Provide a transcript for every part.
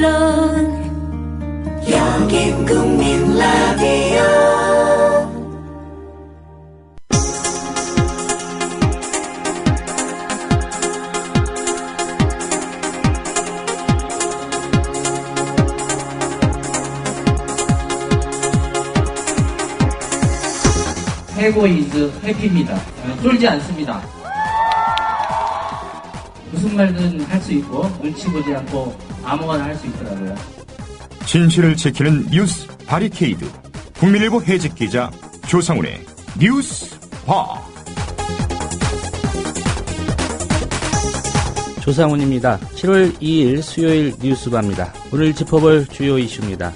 언론 여긴 국민 라디오. 해고 이즈 해피입니다. 쫄지 않습니다. 무슨 말든 할 수 있고 눈치 보지 않고 아무거나 할 수 있더라고요. 진실을 지키는 뉴스 바리케이드. 국민일보 해직 기자 조상훈의 뉴스화. 조상훈입니다. 7월 2일 수요일 뉴스화입니다. 오늘 짚어볼 주요 이슈입니다.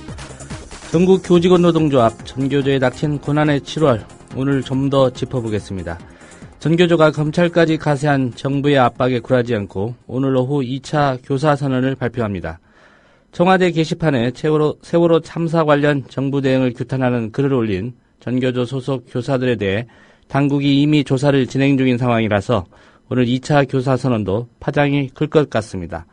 전국 교직원 노동조합 전교조에 닥친 고난의 7월, 오늘 좀 더 짚어보겠습니다. 전교조가 검찰까지 가세한 정부의 압박에 굴하지 않고 오늘 오후 2차 교사선언을 발표합니다. 청와대 게시판에 세월호 참사 관련 정부 대응을 규탄하는 글을 올린 전교조 소속 교사들에 대해 당국이 이미 조사를 진행 중인 상황이라서 오늘 2차 교사선언도 파장이 클 것 같습니다.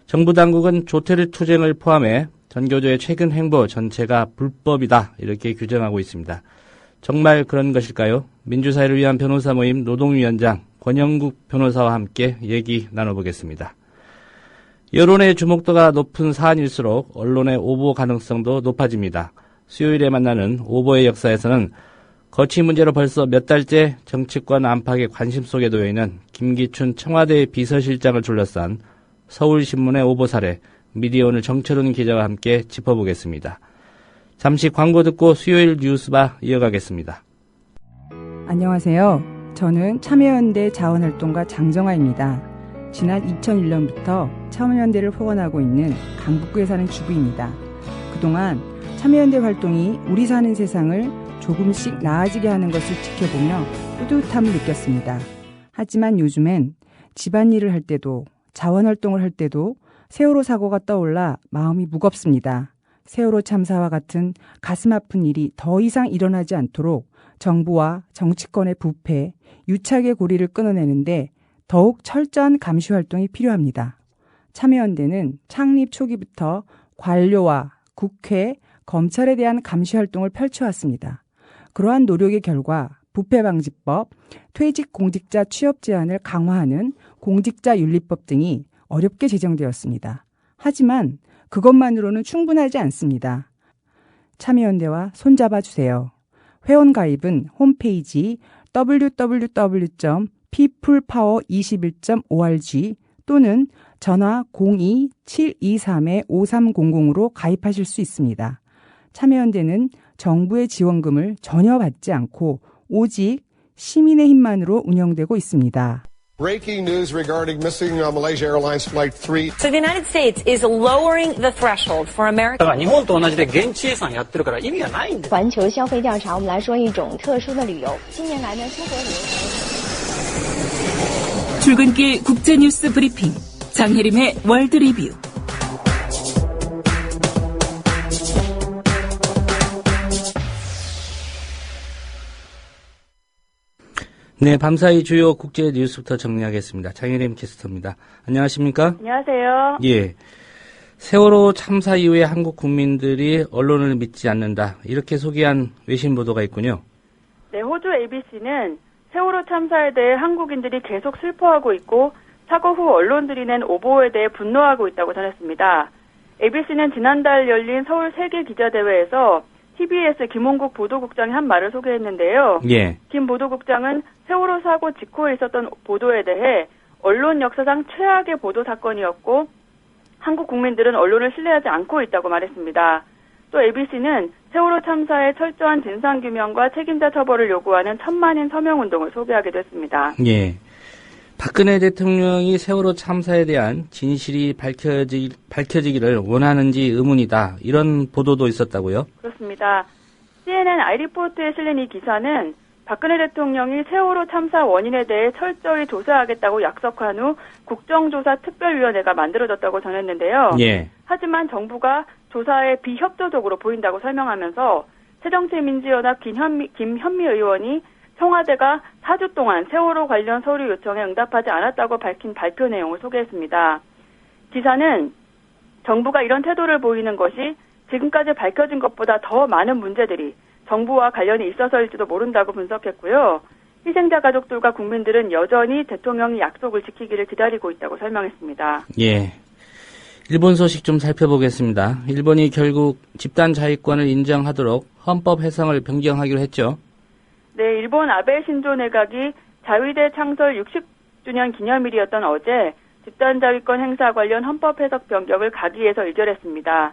정부 당국은 조태르 투쟁을 포함해 전교조의 최근 행보 전체가 불법이다, 이렇게 규정하고 있습니다. 정말 그런 것일까요? 민주사회를 위한 변호사 모임 노동위원장 권영국 변호사와 함께 얘기 나눠보겠습니다. 여론의 주목도가 높은 사안일수록 언론의 오보 가능성도 높아집니다. 수요일에 만나는 오보의 역사에서는 거취 문제로 벌써 몇 달째 정치권 안팎의 관심 속에 놓여있는 김기춘 청와대 비서실장을 둘러싼 서울신문의 오보 사례, 미디어오늘 정철훈 기자와 함께 짚어보겠습니다. 잠시 광고 듣고 수요일 뉴스바 이어가겠습니다. 안녕하세요. 저는 참여연대 자원활동가 장정아입니다. 지난 2001년부터 참여연대를 후원하고 있는 강북구에 사는 주부입니다. 그동안 참여연대 활동이 우리 사는 세상을 조금씩 나아지게 하는 것을 지켜보며 뿌듯함을 느꼈습니다. 하지만 요즘엔 집안일을 할 때도 자원활동을 할 때도 세월호 사고가 떠올라 마음이 무겁습니다. 세월호 참사와 같은 가슴 아픈 일이 더 이상 일어나지 않도록 정부와 정치권의 부패, 유착의 고리를 끊어내는데 더욱 철저한 감시 활동이 필요합니다. 참여연대는 창립 초기부터 관료와 국회, 검찰에 대한 감시 활동을 펼쳐왔습니다. 그러한 노력의 결과 부패방지법, 퇴직공직자 취업 제한을 강화하는 공직자윤리법 등이 어렵게 제정되었습니다. 하지만 그것만으로는 충분하지 않습니다. 참여연대와 손잡아 주세요. 회원가입은 홈페이지 www.peoplepower21.org 또는 전화 02-723-5300으로 가입하실 수 있습니다. 참여연대는 정부의 지원금을 전혀 받지 않고 오직 시민의 힘만으로 운영되고 있습니다. Breaking news regarding missing Malaysia Airlines Flight 3. So the United States is lowering the threshold for American. 日本と同じで現地予算やってるから意味がないんだ。环球消费调查，我们来说一种特殊的旅游。近年来呢，出国旅游。 출근길 국제뉴스 브리핑 장혜림의 월드 리뷰. 네, 밤사이 주요 국제 뉴스부터 정리하겠습니다. 장혜림 캐스터입니다. 안녕하십니까? 안녕하세요. 예. 세월호 참사 이후에 한국 국민들이 언론을 믿지 않는다, 이렇게 소개한 외신 보도가 있군요. 네, 호주 ABC는 세월호 참사에 대해 한국인들이 계속 슬퍼하고 있고 사고 후 언론들이 낸 오보에 대해 분노하고 있다고 전했습니다. ABC는 지난달 열린 서울 세계기자대회에서 TBS 김홍국 보도국장이 한 말을 소개했는데요. 예. 김 보도국장은 세월호 사고 직후에 있었던 보도에 대해 언론 역사상 최악의 보도 사건이었고 한국 국민들은 언론을 신뢰하지 않고 있다고 말했습니다. 또 ABC는 세월호 참사의 철저한 진상규명과 책임자 처벌을 요구하는 1000만인 서명운동을 소개하기도 했습니다. 예. 박근혜 대통령이 세월호 참사에 대한 진실이 밝혀지기를 원하는지 의문이다, 이런 보도도 있었다고요? 그렇습니다. CNN 아이리포트에 실린 이 기사는 박근혜 대통령이 세월호 참사 원인에 대해 철저히 조사하겠다고 약속한 후 국정조사 특별위원회가 만들어졌다고 전했는데요. 예. 하지만 정부가 조사에 비협조적으로 보인다고 설명하면서 새정치민주연합 김현미 의원이 청와대가 4주 동안 세월호 관련 서류 요청에 응답하지 않았다고 밝힌 발표 내용을 소개했습니다. 기사는 정부가 이런 태도를 보이는 것이 지금까지 밝혀진 것보다 더 많은 문제들이 정부와 관련이 있어서일지도 모른다고 분석했고요. 희생자 가족들과 국민들은 여전히 대통령이 약속을 지키기를 기다리고 있다고 설명했습니다. 예. 일본 소식 좀 살펴보겠습니다. 일본이 결국 집단 자위권을 인정하도록 헌법 해석을 변경하기로 했죠. 네, 일본 아베 신조 내각이 자위대 창설 60주년 기념일이었던 어제 집단 자위권 행사 관련 헌법 해석 변경을 가기에서 의결했습니다.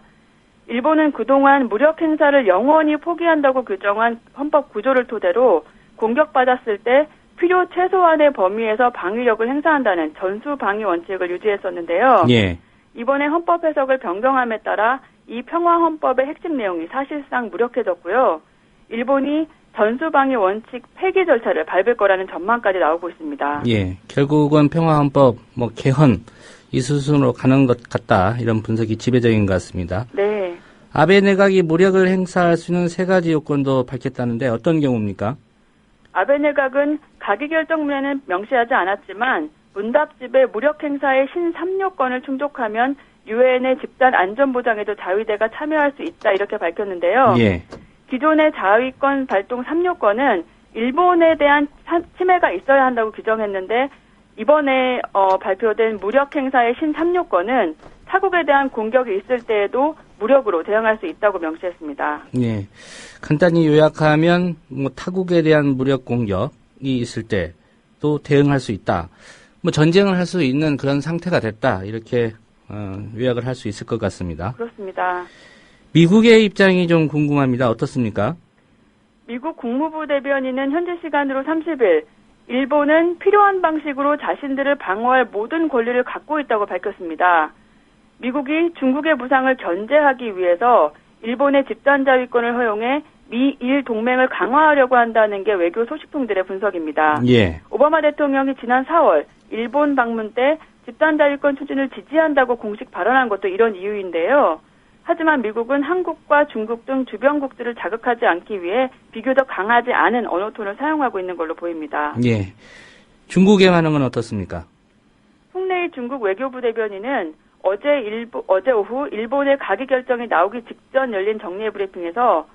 일본은 그동안 무력 행사를 영원히 포기한다고 규정한 헌법 구조를 토대로 공격받았을 때 필요 최소한의 범위에서 방위력을 행사한다는 전수 방위 원칙을 유지했었는데요. 예. 이번에 헌법 해석을 변경함에 따라 이 평화 헌법의 핵심 내용이 사실상 무력해졌고요. 일본이 전수 방위 원칙 폐기 절차를 밟을 거라는 전망까지 나오고 있습니다. 예. 결국은 평화 헌법 개헌 이 수순으로 가는 것 같다. 이런 분석이 지배적인 것 같습니다. 네. 아베 내각이 무력을 행사할 수 있는 3가지 요건도 밝혔다는데 어떤 경우입니까? 아베 내각은 가기 결정문에는 명시하지 않았지만 문답집의 무력 행사의 신 3요건을 충족하면 유엔의 집단 안전보장에도 자위대가 참여할 수 있다 이렇게 밝혔는데요. 예. 기존의 자위권 발동 3요건은 일본에 대한 침해가 있어야 한다고 규정했는데 이번에 발표된 무력 행사의 신 3요건은 타국에 대한 공격이 있을 때에도 무력으로 대응할 수 있다고 명시했습니다. 예. 간단히 요약하면 타국에 대한 무력 공격이 있을 때도 대응할 수 있다. 전쟁을 할 수 있는 그런 상태가 됐다. 이렇게 요약을 할 수 있을 것 같습니다. 그렇습니다. 미국의 입장이 좀 궁금합니다. 어떻습니까? 미국 국무부 대변인은 현지 시간으로 30일 일본은 필요한 방식으로 자신들을 방어할 모든 권리를 갖고 있다고 밝혔습니다. 미국이 중국의 부상을 견제하기 위해서 일본의 집단 자위권을 허용해 미일 동맹을 강화하려고 한다는 게 외교 소식통들의 분석입니다. 예. 오바마 대통령이 지난 4월 일본 방문 때 집단 자위권 추진을 지지한다고 공식 발언한 것도 이런 이유인데요. 하지만 미국은 한국과 중국 등 주변국들을 자극하지 않기 위해 비교적 강하지 않은 언어톤을 사용하고 있는 걸로 보입니다. 예. 중국의 반응은 어떻습니까? 홍래희 중국 외교부 대변인은 어제 오후 일본의 가기 결정이 나오기 직전 열린 정례 브리핑에서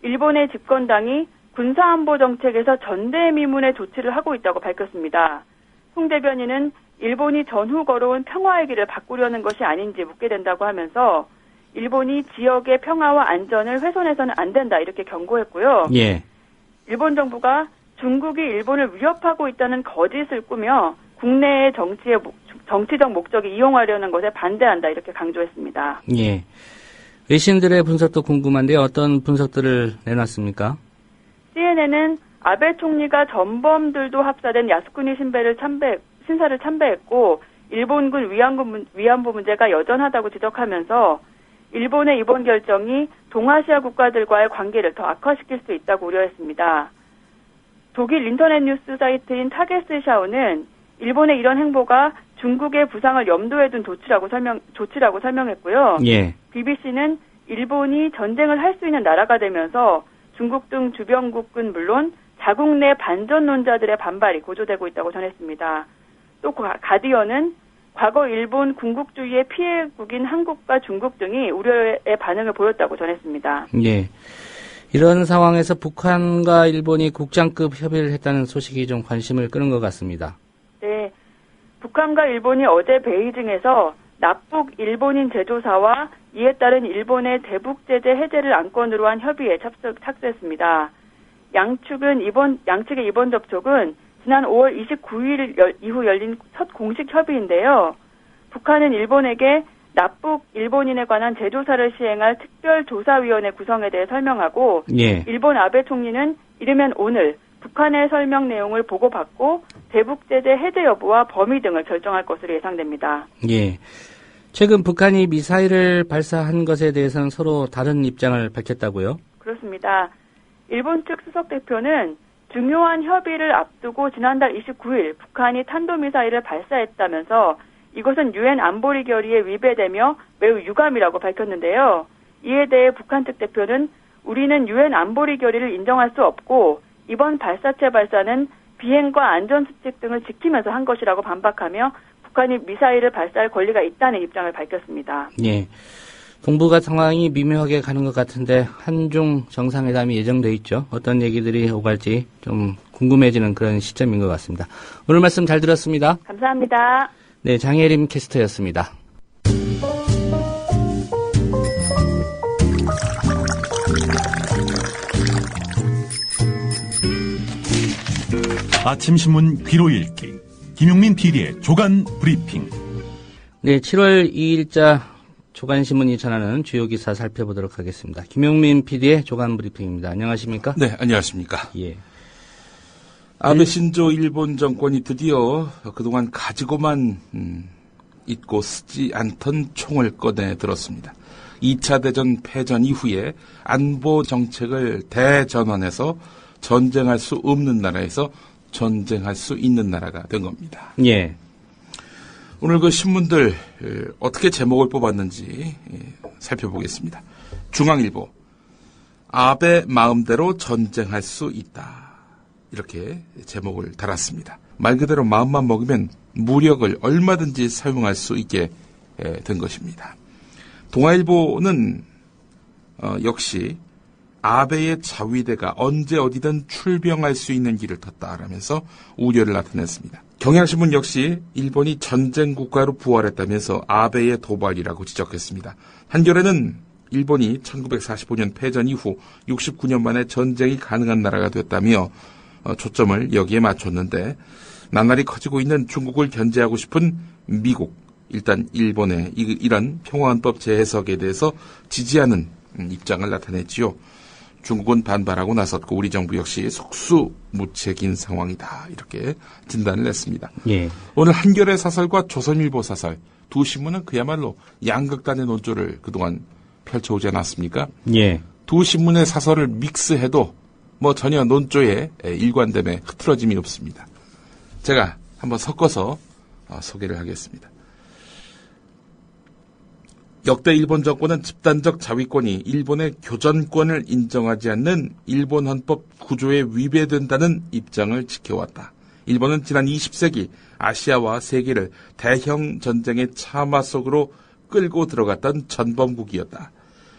일본의 집권당이 군사안보 정책에서 전대미문의 조치를 하고 있다고 밝혔습니다. 홍 대변인은 일본이 전후 걸어온 평화의 길을 바꾸려는 것이 아닌지 묻게 된다고 하면서 일본이 지역의 평화와 안전을 훼손해서는 안 된다 이렇게 경고했고요. 예. 일본 정부가 중국이 일본을 위협하고 있다는 거짓을 꾸며 국내의 정치적 목적에 이용하려는 것에 반대한다 이렇게 강조했습니다. 예. 외신들의 분석도 궁금한데 어떤 분석들을 내놨습니까? CNN은 아베 총리가 전범들도 합사된 야스쿠니 신사를 참배했고 일본군 위안부 문제가 여전하다고 지적하면서 일본의 이번 결정이 동아시아 국가들과의 관계를 더 악화시킬 수 있다고 우려했습니다. 독일 인터넷 뉴스 사이트인 타게스샤오는 일본의 이런 행보가 중국의 부상을 염두에 둔 조치라고 설명했고요. 예. BBC는 일본이 전쟁을 할 수 있는 나라가 되면서 중국 등 주변국은 물론 자국 내 반전론자들의 반발이 고조되고 있다고 전했습니다. 또 가디언은 과거 일본 군국주의의 피해국인 한국과 중국 등이 우려의 반응을 보였다고 전했습니다. 예. 이런 상황에서 북한과 일본이 국장급 협의를 했다는 소식이 좀 관심을 끄는 것 같습니다. 네. 북한과 일본이 어제 베이징에서 납북 일본인 제조사와 이에 따른 일본의 대북 제재 해제를 안건으로 한 협의에 착수했습니다. 양측의 이번 접촉은 지난 5월 29일 이후 열린 첫 공식 협의인데요. 북한은 일본에게 납북 일본인에 관한 재조사를 시행할 특별조사위원회 구성에 대해 설명하고 예. 일본 아베 총리는 이르면 오늘 북한의 설명 내용을 보고받고 대북 제재 해제 여부와 범위 등을 결정할 것으로 예상됩니다. 예. 최근 북한이 미사일을 발사한 것에 대해서는 서로 다른 입장을 밝혔다고요? 그렇습니다. 일본 측 수석 대표는 중요한 협의를 앞두고 지난달 29일 북한이 탄도미사일을 발사했다면서 이것은 유엔 안보리 결의에 위배되며 매우 유감이라고 밝혔는데요. 이에 대해 북한 측 대표는 우리는 유엔 안보리 결의를 인정할 수 없고 이번 발사체 발사는 비행과 안전수칙 등을 지키면서 한 것이라고 반박하며 북한이 미사일을 발사할 권리가 있다는 입장을 밝혔습니다. 예. 동북아 상황이 미묘하게 가는 것 같은데 한중 정상회담이 예정돼 있죠. 어떤 얘기들이 오갈지 좀 궁금해지는 그런 시점인 것 같습니다. 오늘 말씀 잘 들었습니다. 감사합니다. 네, 장혜림 캐스터였습니다. 아침 신문 귀로 읽기 김용민 PD의 조간 브리핑. 네, 7월 2일자 조간신문이 전하는 주요 기사 살펴보도록 하겠습니다. 김용민 PD의 조간 브리핑입니다. 안녕하십니까? 네, 안녕하십니까? 예. 아베 신조 일본 정권이 드디어 그동안 가지고만 있고 쓰지 않던 총을 꺼내 들었습니다. 2차 대전 패전 이후에 안보 정책을 대전환해서 전쟁할 수 없는 나라에서 전쟁할 수 있는 나라가 된 겁니다. 예. 오늘 그 신문들 어떻게 제목을 뽑았는지 살펴보겠습니다. 중앙일보, 아베 마음대로 전쟁할 수 있다. 이렇게 제목을 달았습니다. 말 그대로 마음만 먹으면 무력을 얼마든지 사용할 수 있게 된 것입니다. 동아일보는 역시 아베의 자위대가 언제 어디든 출병할 수 있는 길을 텄다라면서 우려를 나타냈습니다. 경향신문 역시 일본이 전쟁 국가로 부활했다면서 아베의 도발이라고 지적했습니다. 한겨레는 일본이 1945년 패전 이후 69년 만에 전쟁이 가능한 나라가 됐다며 초점을 여기에 맞췄는데 나날이 커지고 있는 중국을 견제하고 싶은 미국, 일단 일본의 이런 평화헌법 재해석에 대해서 지지하는 입장을 나타냈지요. 중국은 반발하고 나섰고 우리 정부 역시 속수무책인 상황이다. 이렇게 진단을 냈습니다. 예. 오늘 한겨레 사설과 조선일보 사설 두 신문은 그야말로 양극단의 논조를 그동안 펼쳐오지 않았습니까? 예. 두 신문의 사설을 믹스해도 전혀 논조에 일관됨에 흐트러짐이 없습니다. 제가 한번 섞어서 소개를 하겠습니다. 역대 일본 정권은 집단적 자위권이 일본의 교전권을 인정하지 않는 일본 헌법 구조에 위배된다는 입장을 지켜왔다. 일본은 지난 20세기 아시아와 세계를 대형 전쟁의 참화 속으로 끌고 들어갔던 전범국이었다.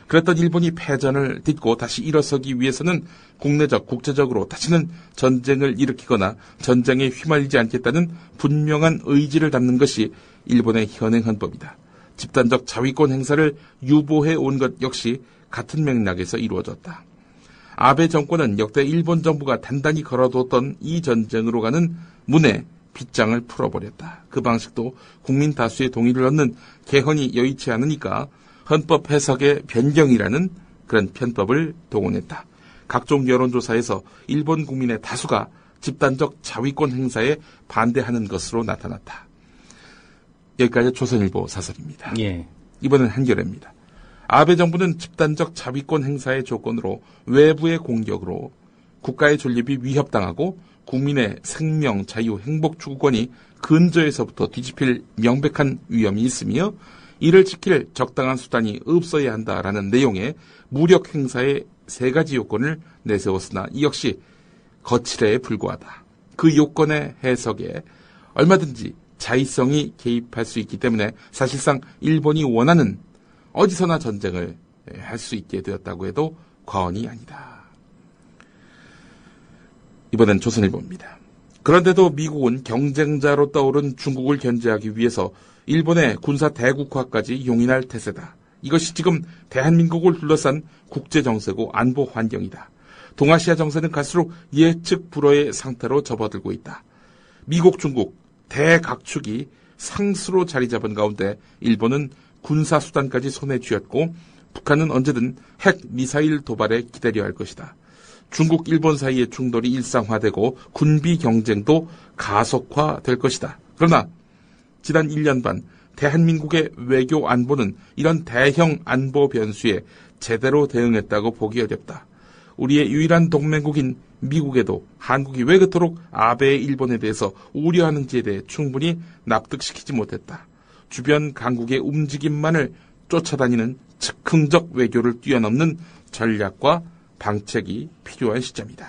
그랬던 일본이 패전을 딛고 다시 일어서기 위해서는 국내적, 국제적으로 다시는 전쟁을 일으키거나 전쟁에 휘말리지 않겠다는 분명한 의지를 담는 것이 일본의 현행 헌법이다. 집단적 자위권 행사를 유보해 온 것 역시 같은 맥락에서 이루어졌다. 아베 정권은 역대 일본 정부가 단단히 걸어뒀던 이 전쟁으로 가는 문에 빗장을 풀어버렸다. 그 방식도 국민 다수의 동의를 얻는 개헌이 여의치 않으니까 헌법 해석의 변경이라는 그런 편법을 동원했다. 각종 여론조사에서 일본 국민의 다수가 집단적 자위권 행사에 반대하는 것으로 나타났다. 여기까지 조선일보 사설입니다. 예. 이번엔 한겨레입니다. 아베 정부는 집단적 자위권 행사의 조건으로 외부의 공격으로 국가의 존립이 위협당하고 국민의 생명, 자유, 행복 추구권이 근저에서부터 뒤집힐 명백한 위험이 있으며 이를 지킬 적당한 수단이 없어야 한다라는 내용의 무력 행사의 세 가지 요건을 내세웠으나 이 역시 거칠에 불과하다. 그 요건의 해석에 얼마든지 자의성이 개입할 수 있기 때문에 사실상 일본이 원하는 어디서나 전쟁을 할 수 있게 되었다고 해도 과언이 아니다. 이번엔 조선일보입니다. 그런데도 미국은 경쟁자로 떠오른 중국을 견제하기 위해서 일본의 군사 대국화까지 용인할 태세다. 이것이 지금 대한민국을 둘러싼 국제정세고 안보 환경이다. 동아시아 정세는 갈수록 예측 불허의 상태로 접어들고 있다. 미국, 중국, 대각축이 상수로 자리 잡은 가운데 일본은 군사수단까지 손에 쥐었고 북한은 언제든 핵 미사일 도발에 기다려야 할 것이다. 중국, 일본 사이의 충돌이 일상화되고 군비 경쟁도 가속화될 것이다. 그러나 지난 1년 반 대한민국의 외교 안보는 이런 대형 안보 변수에 제대로 대응했다고 보기 어렵다. 우리의 유일한 동맹국인 미국에도 한국이 왜 그토록 아베의 일본에 대해서 우려하는지에 대해 충분히 납득시키지 못했다. 주변 강국의 움직임만을 쫓아다니는 즉흥적 외교를 뛰어넘는 전략과 방책이 필요한 시점이다.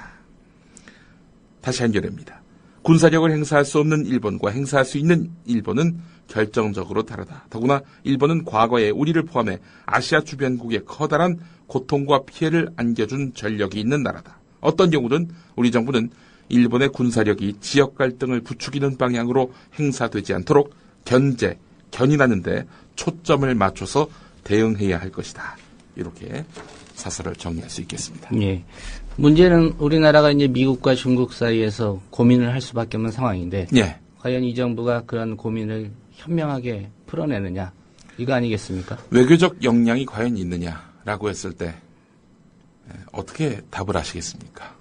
다시 한겨레입니다. 군사력을 행사할 수 없는 일본과 행사할 수 있는 일본은 결정적으로 다르다. 더구나 일본은 과거에 우리를 포함해 아시아 주변국에 커다란 고통과 피해를 안겨준 전력이 있는 나라다. 어떤 경우든 우리 정부는 일본의 군사력이 지역 갈등을 부추기는 방향으로 행사되지 않도록 견인하는 데 초점을 맞춰서 대응해야 할 것이다. 이렇게 사설을 정리할 수 있겠습니다. 예. 문제는 우리나라가 이제 미국과 중국 사이에서 고민을 할 수밖에 없는 상황인데, 예. 과연 이 정부가 그런 고민을 현명하게 풀어내느냐, 이거 아니겠습니까? 외교적 역량이 과연 있느냐라고 했을 때 어떻게 답을 하시겠습니까?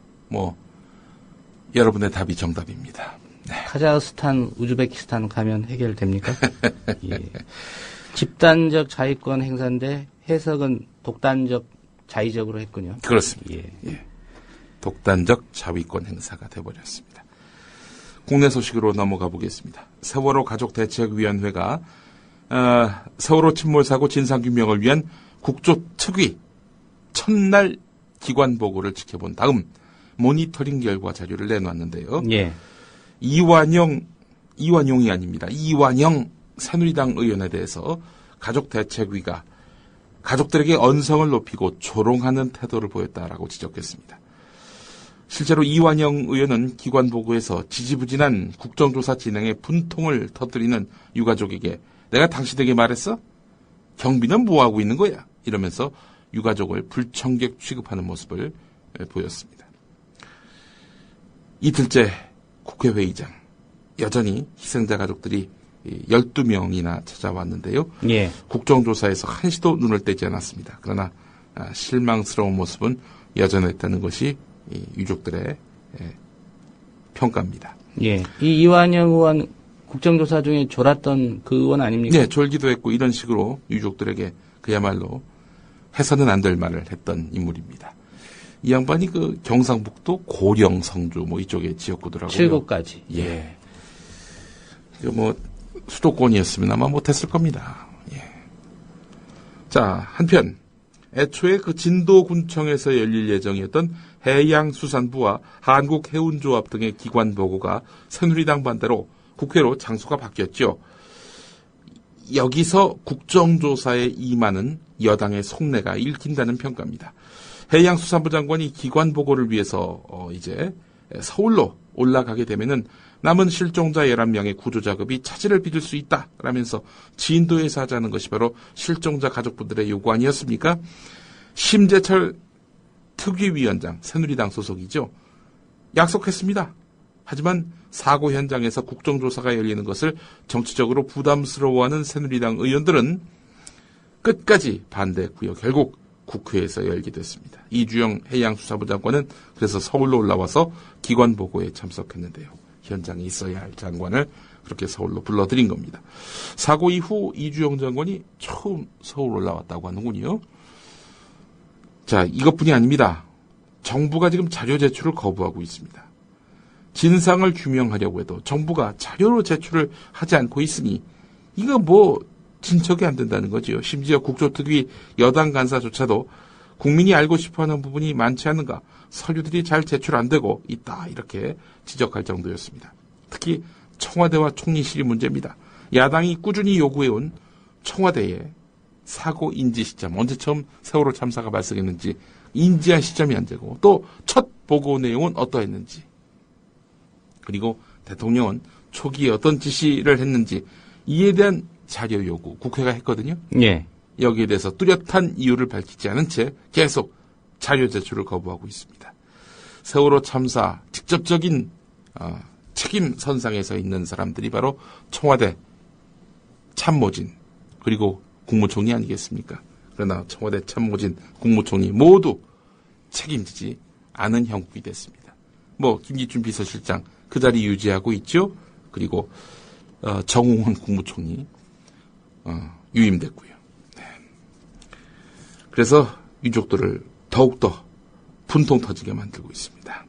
여러분의 답이 정답입니다. 네. 카자흐스탄, 우즈베키스탄 가면 해결됩니까? 예. 집단적 자위권 행사인데 해석은 독단적 자의적으로 했군요. 그렇습니다. 예. 독단적 자위권 행사가 돼버렸습니다. 국내 소식으로 넘어가 보겠습니다. 세월호 가족대책위원회가 세월호 침몰 사고 진상규명을 위한 국조특위 첫날 기관 보고를 지켜본 다음 모니터링 결과 자료를 내놓았는데요. 예. 이완용이 아닙니다. 이완영 새누리당 의원에 대해서 가족대책위가 가족들에게 언성을 높이고 조롱하는 태도를 보였다라고 지적했습니다. 실제로 이완영 의원은 기관 보고에서 지지부진한 국정조사 진행에 분통을 터뜨리는 유가족에게 내가 당신에게 말했어? 경비는 뭐하고 있는 거야? 이러면서 유가족을 불청객 취급하는 모습을 보였습니다. 이틀째 국회회의장 여전히 희생자 가족들이 12명이나 찾아왔는데요. 예. 국정조사에서 한시도 눈을 떼지 않았습니다. 그러나 실망스러운 모습은 여전했다는 것이 유족들의 평가입니다. 예. 이 이완영 의원 국정조사 중에 졸았던 그 의원 아닙니까? 네, 졸기도 했고 이런 식으로 유족들에게 그야말로 해서는 안 될 말을 했던 인물입니다. 이 양반이 그 경상북도 고령 성주 이쪽에 지역구더라고요. 7구까지. 예. 수도권이었으면 아마 못했을 겁니다. 예. 자, 한편 애초에 그 진도군청에서 열릴 예정이었던 해양수산부와 한국해운조합 등의 기관 보고가 새누리당 반대로 국회로 장소가 바뀌었죠. 여기서 국정조사에 임하는 여당의 속내가 읽힌다는 평가입니다. 해양수산부 장관이 기관 보고를 위해서 이제 서울로 올라가게 되면은 남은 실종자 11명의 구조작업이 차질을 빚을 수 있다라면서 진도에서 하자는 것이 바로 실종자 가족분들의 요구 아니었습니까? 심재철 특위위원장, 새누리당 소속이죠. 약속했습니다. 하지만 사고 현장에서 국정조사가 열리는 것을 정치적으로 부담스러워하는 새누리당 의원들은 끝까지 반대했고요. 결국 국회에서 열게 됐습니다. 이주영 해양수사부 장관은 그래서 서울로 올라와서 기관 보고에 참석했는데요. 현장에 있어야 할 장관을 그렇게 서울로 불러들인 겁니다. 사고 이후 이주영 장관이 처음 서울 올라왔다고 하는군요. 자, 이것뿐이 아닙니다. 정부가 지금 자료 제출을 거부하고 있습니다. 진상을 규명하려고 해도 정부가 자료로 제출을 하지 않고 있으니 이거 진척이 안 된다는 거지요. 심지어 국조특위 여당 간사조차도 국민이 알고 싶어하는 부분이 많지 않은가, 서류들이 잘 제출 안 되고 있다, 이렇게 지적할 정도였습니다. 특히 청와대와 총리실이 문제입니다. 야당이 꾸준히 요구해온 청와대의 사고 인지 시점, 언제 처음 세월호 참사가 발생했는지 인지한 시점이 안 되고, 또 첫 보고 내용은 어떠했는지, 그리고 대통령은 초기에 어떤 지시를 했는지 이에 대한 자료 요구 국회가 했거든요. 예. 여기에 대해서 뚜렷한 이유를 밝히지 않은 채 계속 자료 제출을 거부하고 있습니다. 세월호 참사 직접적인 책임 선상에 서 있는 사람들이 바로 청와대 참모진 그리고 국무총리 아니겠습니까? 그러나 청와대 참모진, 국무총리 모두 책임지지 않은 형국이 됐습니다. 김기춘 비서실장 그 자리 유지하고 있죠. 그리고 정홍원 국무총리 유임됐고요. 네. 그래서 유족들을 더욱더 분통 터지게 만들고 있습니다.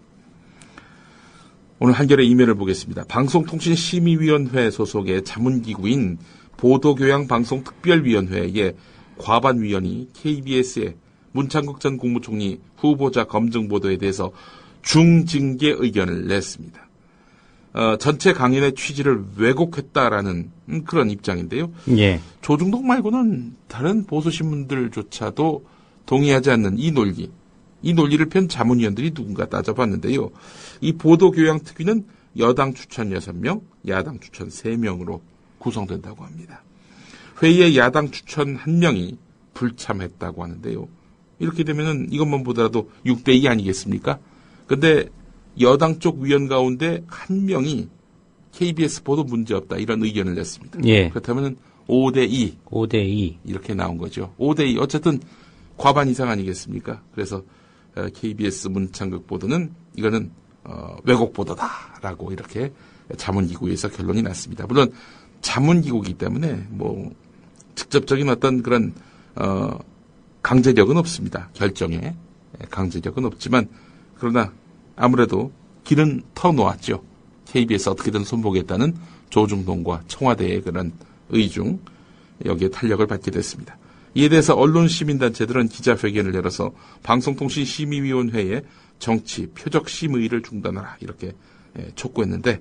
오늘 한겨레 이메일을 보겠습니다. 방송통신심의위원회 소속의 자문기구인 보도교양방송특별위원회의 과반위원이 KBS의 문창극 전 국무총리 후보자 검증 보도에 대해서 중징계 의견을 냈습니다. 전체 강연의 취지를 왜곡했다라는 그런 입장인데요. 예. 조중동 말고는 다른 보수신문들조차도 동의하지 않는 이 논리를 편 자문위원들이 누군가 따져봤는데요. 이 보도교양특위는 여당 추천 6명, 야당 추천 3명으로 구성된다고 합니다. 회의에 야당 추천 1명이 불참했다고 하는데요. 이렇게 되면은 이것만 보더라도 6대2 아니겠습니까? 근데 여당 쪽 위원 가운데 1명이 KBS 보도 문제없다 이런 의견을 냈습니다. 예. 그렇다면 5대2. 5대2. 이렇게 나온 거죠. 5대2. 어쨌든 과반 이상 아니겠습니까? 그래서 KBS 문창극 보도는 이거는 왜곡 보도다라고 이렇게 자문기구에서 결론이 났습니다. 물론 자문기구이기 때문에 뭐 직접적인 어떤 그런 강제력은 없습니다. 결정에 강제력은 없지만 그러나 아무래도 길은 터놓았죠. KBS 어떻게든 손보겠다는 조중동과 청와대의 그런 의중 여기에 탄력을 받게 됐습니다. 이에 대해서 언론시민단체들은 기자회견을 열어서 방송통신심의위원회에 정치, 표적심의를 중단하라 이렇게 촉구했는데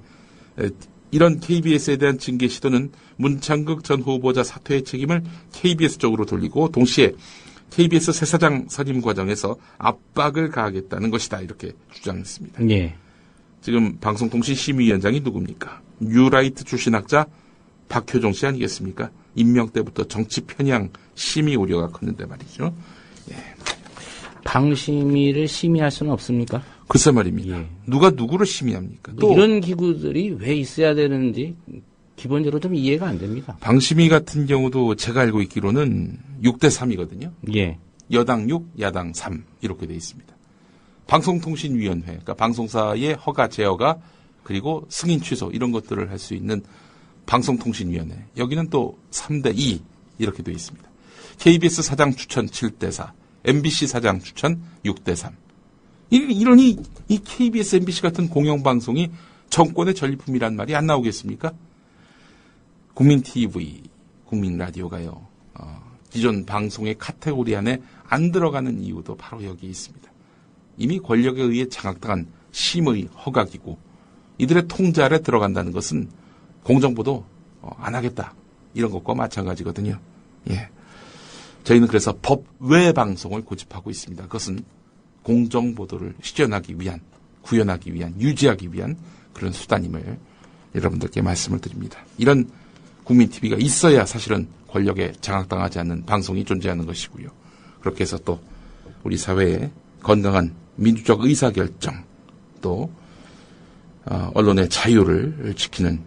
이런 KBS에 대한 징계 시도는 문창극 전 후보자 사퇴의 책임을 KBS 쪽으로 돌리고 동시에 KBS 새 사장 선임 과정에서 압박을 가하겠다는 것이다 이렇게 주장했습니다. 예. 지금 방송통신심의위원장이 누굽니까? 뉴라이트 출신 학자 박효종 씨 아니겠습니까? 임명 때부터 정치 편향 심의 우려가 컸는데 말이죠. 예. 방심위를 심의할 수는 없습니까? 글쎄 말입니다. 예. 누가 누구를 심의합니까? 또 이런 기구들이 왜 있어야 되는지 기본적으로 좀 이해가 안 됩니다. 방심위 같은 경우도 제가 알고 있기로는 6대3이거든요. 예. 여당 6, 야당 3 이렇게 돼 있습니다. 방송통신위원회, 그러니까 방송사의 허가, 제어가 그리고 승인 취소 이런 것들을 할 수 있는 방송통신위원회. 여기는 또 3대2 이렇게 돼 있습니다. KBS 사장 추천 7대4, MBC 사장 추천 6대3. 이러니 이 KBS, MBC 같은 공영방송이 정권의 전리품이란 말이 안 나오겠습니까? 국민TV, 국민라디오가요. 기존 방송의 카테고리 안에 안 들어가는 이유도 바로 여기 있습니다. 이미 권력에 의해 장악당한 심의 허가기구. 이들의 통제 아래 들어간다는 것은 공정보도 안 하겠다. 이런 것과 마찬가지거든요. 예. 저희는 그래서 법 외 방송을 고집하고 있습니다. 그것은 공정보도를 실현하기 위한, 구현하기 위한, 유지하기 위한 그런 수단임을 여러분들께 말씀을 드립니다. 이런 국민TV가 있어야 사실은 권력에 장악당하지 않는 방송이 존재하는 것이고요. 그렇게 해서 또 우리 사회의 건강한 민주적 의사결정, 또 언론의 자유를 지키는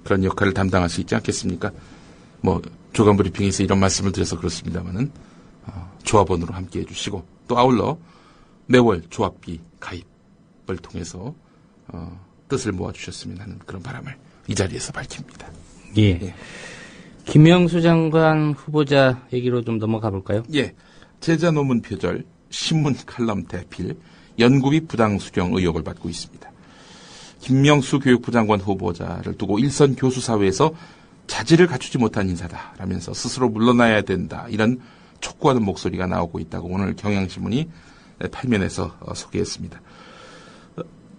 그런 역할을 담당할 수 있지 않겠습니까? 뭐 조간 브리핑에서 이런 말씀을 드려서 그렇습니다만은 조합원으로 함께해 주시고 또 아울러 매월 조합비 가입을 통해서 뜻을 모아주셨으면 하는 그런 바람을 이 자리에서 밝힙니다. 예. 예. 김명수 장관 후보자 얘기로 좀 넘어가 볼까요? 예. 제자 논문 표절, 신문 칼럼 대필, 연구비 부당 수령 의혹을 받고 있습니다. 김명수 교육부 장관 후보자를 두고 일선 교수 사회에서 자질을 갖추지 못한 인사다라면서 스스로 물러나야 된다. 이런 촉구하는 목소리가 나오고 있다고 오늘 경향신문이 8면에서 소개했습니다.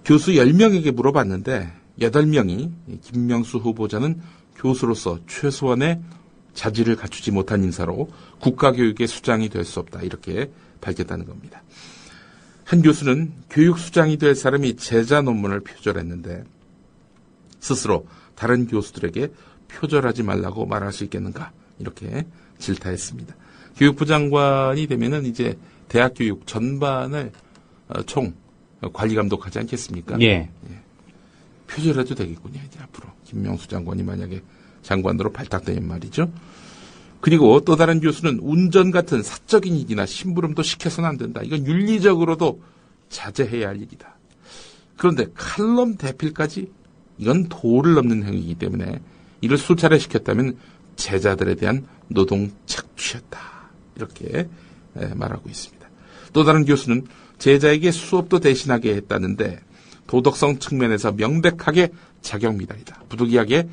교수 10명에게 물어봤는데 8명이 김명수 후보자는 교수로서 최소한의 자질을 갖추지 못한 인사로 국가교육의 수장이 될 수 없다. 이렇게 밝혔다는 겁니다. 한 교수는 교육 수장이 될 사람이 제자 논문을 표절했는데 스스로 다른 교수들에게 표절하지 말라고 말할 수 있겠는가 이렇게 질타했습니다. 교육부 장관이 되면은 이제 대학 교육 전반을 총 관리 감독하지 않겠습니까? 예. 예. 표절해도 되겠군요. 이제 앞으로 김명수 장관이 만약에 장관으로 발탁되면 말이죠. 그리고 또 다른 교수는 운전 같은 사적인 일이나 심부름도 시켜서는 안 된다. 이건 윤리적으로도 자제해야 할 일이다. 그런데 칼럼 대필까지 이건 도를 넘는 행위이기 때문에 이를 수차례 시켰다면 제자들에 대한 노동 착취였다. 이렇게 말하고 있습니다. 또 다른 교수는 제자에게 수업도 대신하게 했다는데 도덕성 측면에서 명백하게 자격 미달이다. 부득이하게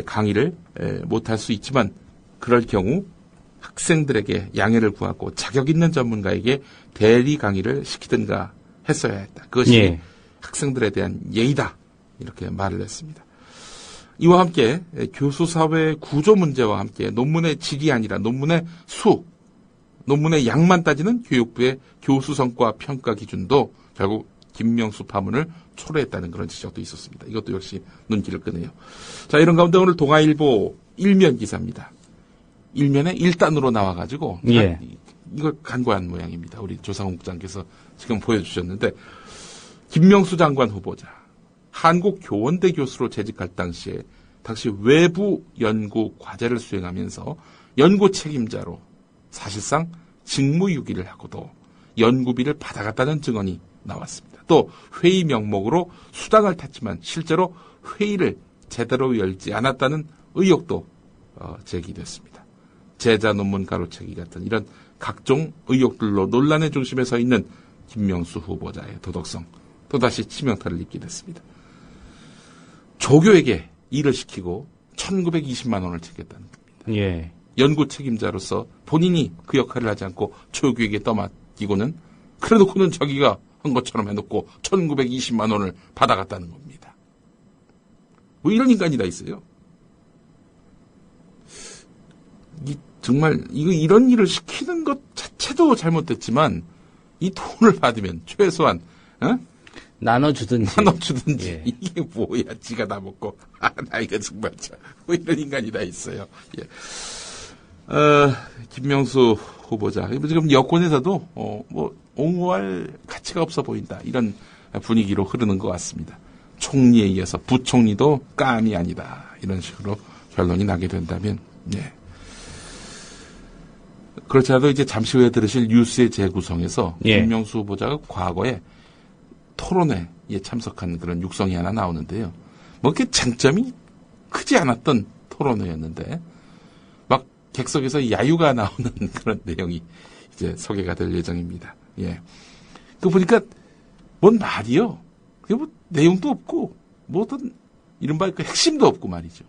강의를 못할 수 있지만 그럴 경우 학생들에게 양해를 구하고 자격 있는 전문가에게 대리 강의를 시키든가 했어야 했다. 그것이 학생들에 대한 예의다. 이렇게 말을 했습니다. 이와 함께 교수 사회 구조 문제와 함께 논문의 질이 아니라 논문의 수, 논문의 양만 따지는 교육부의 교수 성과 평가 기준도 결국 김명수 파문을 초래했다는 그런 지적도 있었습니다. 이것도 역시 눈길을 끄네요. 자, 이런 가운데 오늘 동아일보 일면 기사입니다. 일면에 1단으로 나와가지고 예. 이걸 간과한 모양입니다. 우리 조상욱 국장께서 지금 보여주셨는데 김명수 장관 후보자 한국교원대 교수로 재직할 당시 외부 연구 과제를 수행하면서 연구 책임자로 사실상 직무유기를 하고도 연구비를 받아갔다는 증언이 나왔습니다. 또 회의 명목으로 수당을 탔지만 실제로 회의를 제대로 열지 않았다는 의혹도 제기됐습니다. 제자 논문 가로채기 같은 이런 각종 의혹들로 논란의 중심에 서 있는 김명수 후보자의 도덕성 또다시 치명타를 입게 됐습니다. 조교에게 일을 시키고 1920만 원을 챙겼다는 겁니다. 예. 연구 책임자로서 본인이 그 역할을 하지 않고 조교에게 떠맡기고는 그래놓고는 자기가 한 것처럼 해놓고 1920만 원을 받아갔다는 겁니다. 뭐 이런 인간이 다 있어요. 정말 이런 일을 시키는 것 자체도 잘못됐지만 이 돈을 받으면 최소한 나눠주든지 예. 이게 뭐야 지가 다 먹고 나 이거 정말 뭐 이런 인간이 다 있어요. 예. 김명수 후보자 지금 여권에서도 뭐 옹호할 가치가 없어 보인다 이런 분위기로 흐르는 것 같습니다. 총리에 이어서 부총리도 깜이 아니다 이런 식으로 결론이 나게 된다면 예. 그렇지 않아도 이제 잠시 후에 들으실 뉴스의 재구성에서 예. 김명수 후보자가 과거에 토론회에 참석한 그런 육성이 하나 나오는데요. 뭐 이렇게 쟁점이 크지 않았던 토론회였는데 막 객석에서 야유가 나오는 그런 내용이 이제 소개가 될 예정입니다. 예. 그 보니까 뭔 말이요. 그게 뭐 내용도 없고 뭐 어떤 이른바 그 핵심도 없고 말이죠.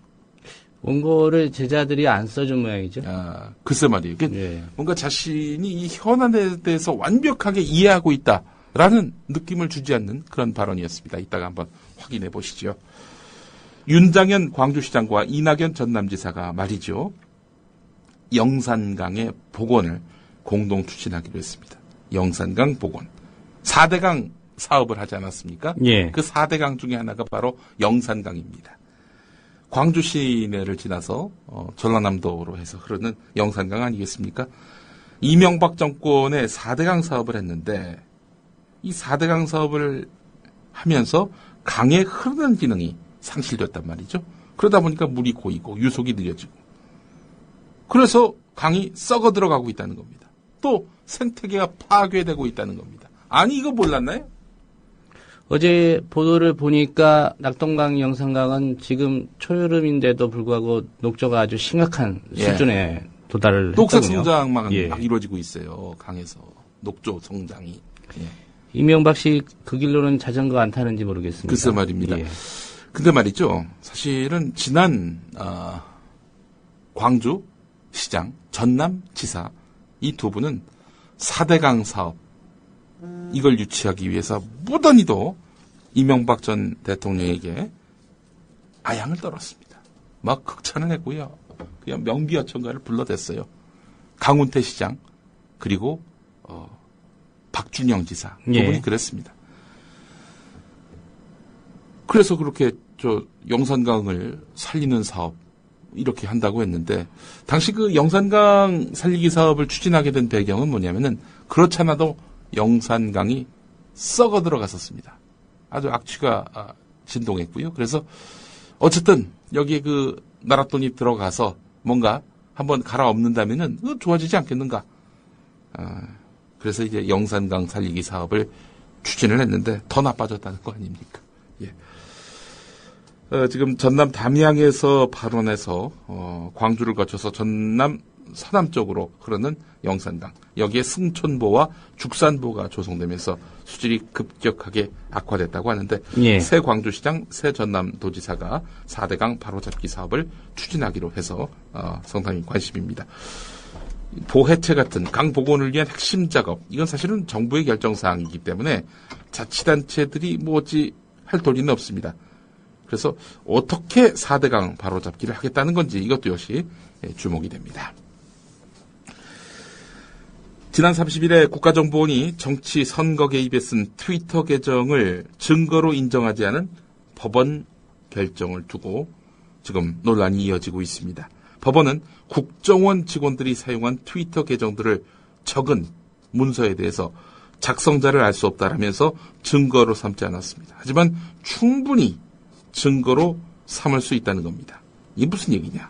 원고를 제자들이 안 써준 모양이죠. 아, 글쎄 말이에요. 예. 뭔가 자신이 이 현안에 대해서 완벽하게 이해하고 있다라는 느낌을 주지 않는 그런 발언이었습니다. 이따가 한번 확인해 보시죠. 윤장현 광주시장과 이낙연 전남지사가 말이죠. 영산강의 복원을 공동 추진하기로 했습니다. 영산강 복원. 4대강 사업을 하지 않았습니까? 예. 그 4대강 중에 하나가 바로 영산강입니다. 광주 시내를 지나서 전라남도로 해서 흐르는 영산강 아니겠습니까? 이명박 정권의 4대강 사업을 했는데 이 4대강 사업을 하면서 강의 흐르는 기능이 상실됐단 말이죠. 그러다 보니까 물이 고이고 유속이 느려지고 그래서 강이 썩어 들어가고 있다는 겁니다. 또 생태계가 파괴되고 있다는 겁니다. 아니 이거 몰랐나요? 어제 보도를 보니까 낙동강, 영산강은 지금 초여름인데도 불구하고 녹조가 아주 심각한 수준에 도달을 녹색 했거든요. 성장만 막 예. 이루어지고 있어요. 강에서 녹조 성장이. 예. 이명박 씨 그 길로는 자전거 안 타는지 모르겠습니다. 글쎄 말입니다. 예. 근데 말이죠. 사실은 지난 광주 시장, 전남 지사 이 두 분은 4대강 사업 이걸 유치하기 위해서 무던히도 이명박 전 대통령에게 아양을 떨었습니다. 막 극찬을 했고요. 그냥 명비하천가를 불러댔어요. 강훈태 시장 그리고 박준영 지사 두 분이 그랬습니다. 그래서 그렇게 영산강을 살리는 사업 이렇게 한다고 했는데 당시 그 영산강 살리기 사업을 추진하게 된 배경은 뭐냐면은 그렇지 않아도 영산강이 썩어 들어갔었습니다. 아주 악취가 진동했고요. 그래서 어쨌든 여기에 그 나랏돈이 들어가서 뭔가 한번 갈아엎는다면은 좋아지지 않겠는가. 그래서 이제 영산강 살리기 사업을 추진을 했는데 더 나빠졌다는 거 아닙니까? 예. 지금 전남 담양에서 발원해서 광주를 거쳐서 전남 서남 쪽으로 흐르는 영산강. 여기에 승촌보와 죽산보가 조성되면서 수질이 급격하게 악화됐다고 하는데 새 광주시장, 새 전남도지사가 4대강 바로잡기 사업을 추진하기로 해서 상당히 관심입니다. 보해체 같은 강 복원을 위한 핵심 작업. 이건 사실은 정부의 결정사항이기 때문에 자치단체들이 뭐 어찌 할 도리는 없습니다. 그래서 어떻게 4대강 바로잡기를 하겠다는 건지 이것도 역시 주목이 됩니다. 지난 30일에 국가정보원이 정치 선거 개입에 쓴 트위터 계정을 증거로 인정하지 않은 법원 결정을 두고 지금 논란이 이어지고 있습니다. 법원은 국정원 직원들이 사용한 트위터 계정들을 적은 문서에 대해서 작성자를 알 수 없다라면서 증거로 삼지 않았습니다. 하지만 충분히 증거로 삼을 수 있다는 겁니다. 이게 무슨 얘기냐?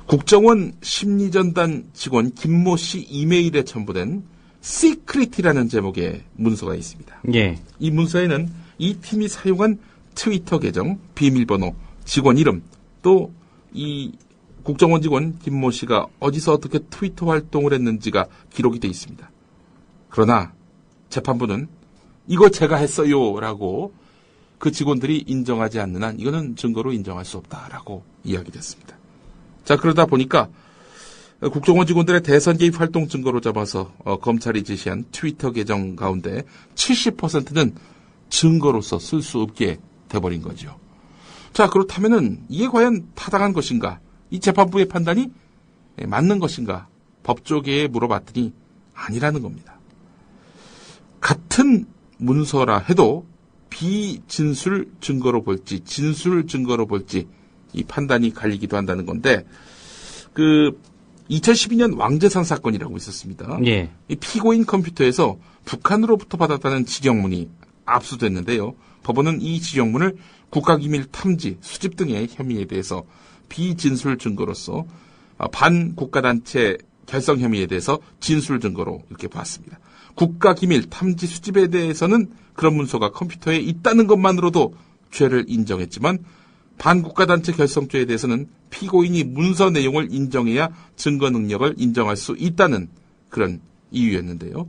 국정원 심리전단 직원 김모 씨 이메일에 첨부된 시크릿이라는 제목의 문서가 있습니다. 예. 이 문서에는 이 팀이 사용한 트위터 계정, 비밀번호, 직원 이름, 또 이 국정원 직원 김모 씨가 어디서 어떻게 트위터 활동을 했는지가 기록이 되어 있습니다. 그러나 재판부는 이거 제가 했어요 라고 그 직원들이 인정하지 않는 한 이거는 증거로 인정할 수 없다라고 이야기됐습니다. 자, 그러다 보니까 국정원 직원들의 대선 개입 활동 증거로 잡아서 검찰이 제시한 트위터 계정 가운데 70%는 증거로서 쓸 수 없게 돼버린 거죠. 자, 그렇다면은 이게 과연 타당한 것인가? 이 재판부의 판단이 맞는 것인가? 법조계에 물어봤더니 아니라는 겁니다. 같은 문서라 해도 비진술 증거로 볼지 진술 증거로 볼지 이 판단이 갈리기도 한다는 건데, 2012년 왕재산 사건이라고 있었습니다. 예. 이 피고인 컴퓨터에서 북한으로부터 받았다는 지령문이 압수됐는데요. 법원은 이 지령문을 국가기밀 탐지, 수집 등의 혐의에 대해서 비진술 증거로서 반국가단체 결성 혐의에 대해서 진술 증거로 이렇게 봤습니다. 국가기밀 탐지 수집에 대해서는 그런 문서가 컴퓨터에 있다는 것만으로도 죄를 인정했지만 반국가단체 결성죄에 대해서는 피고인이 문서 내용을 인정해야 증거 능력을 인정할 수 있다는 그런 이유였는데요.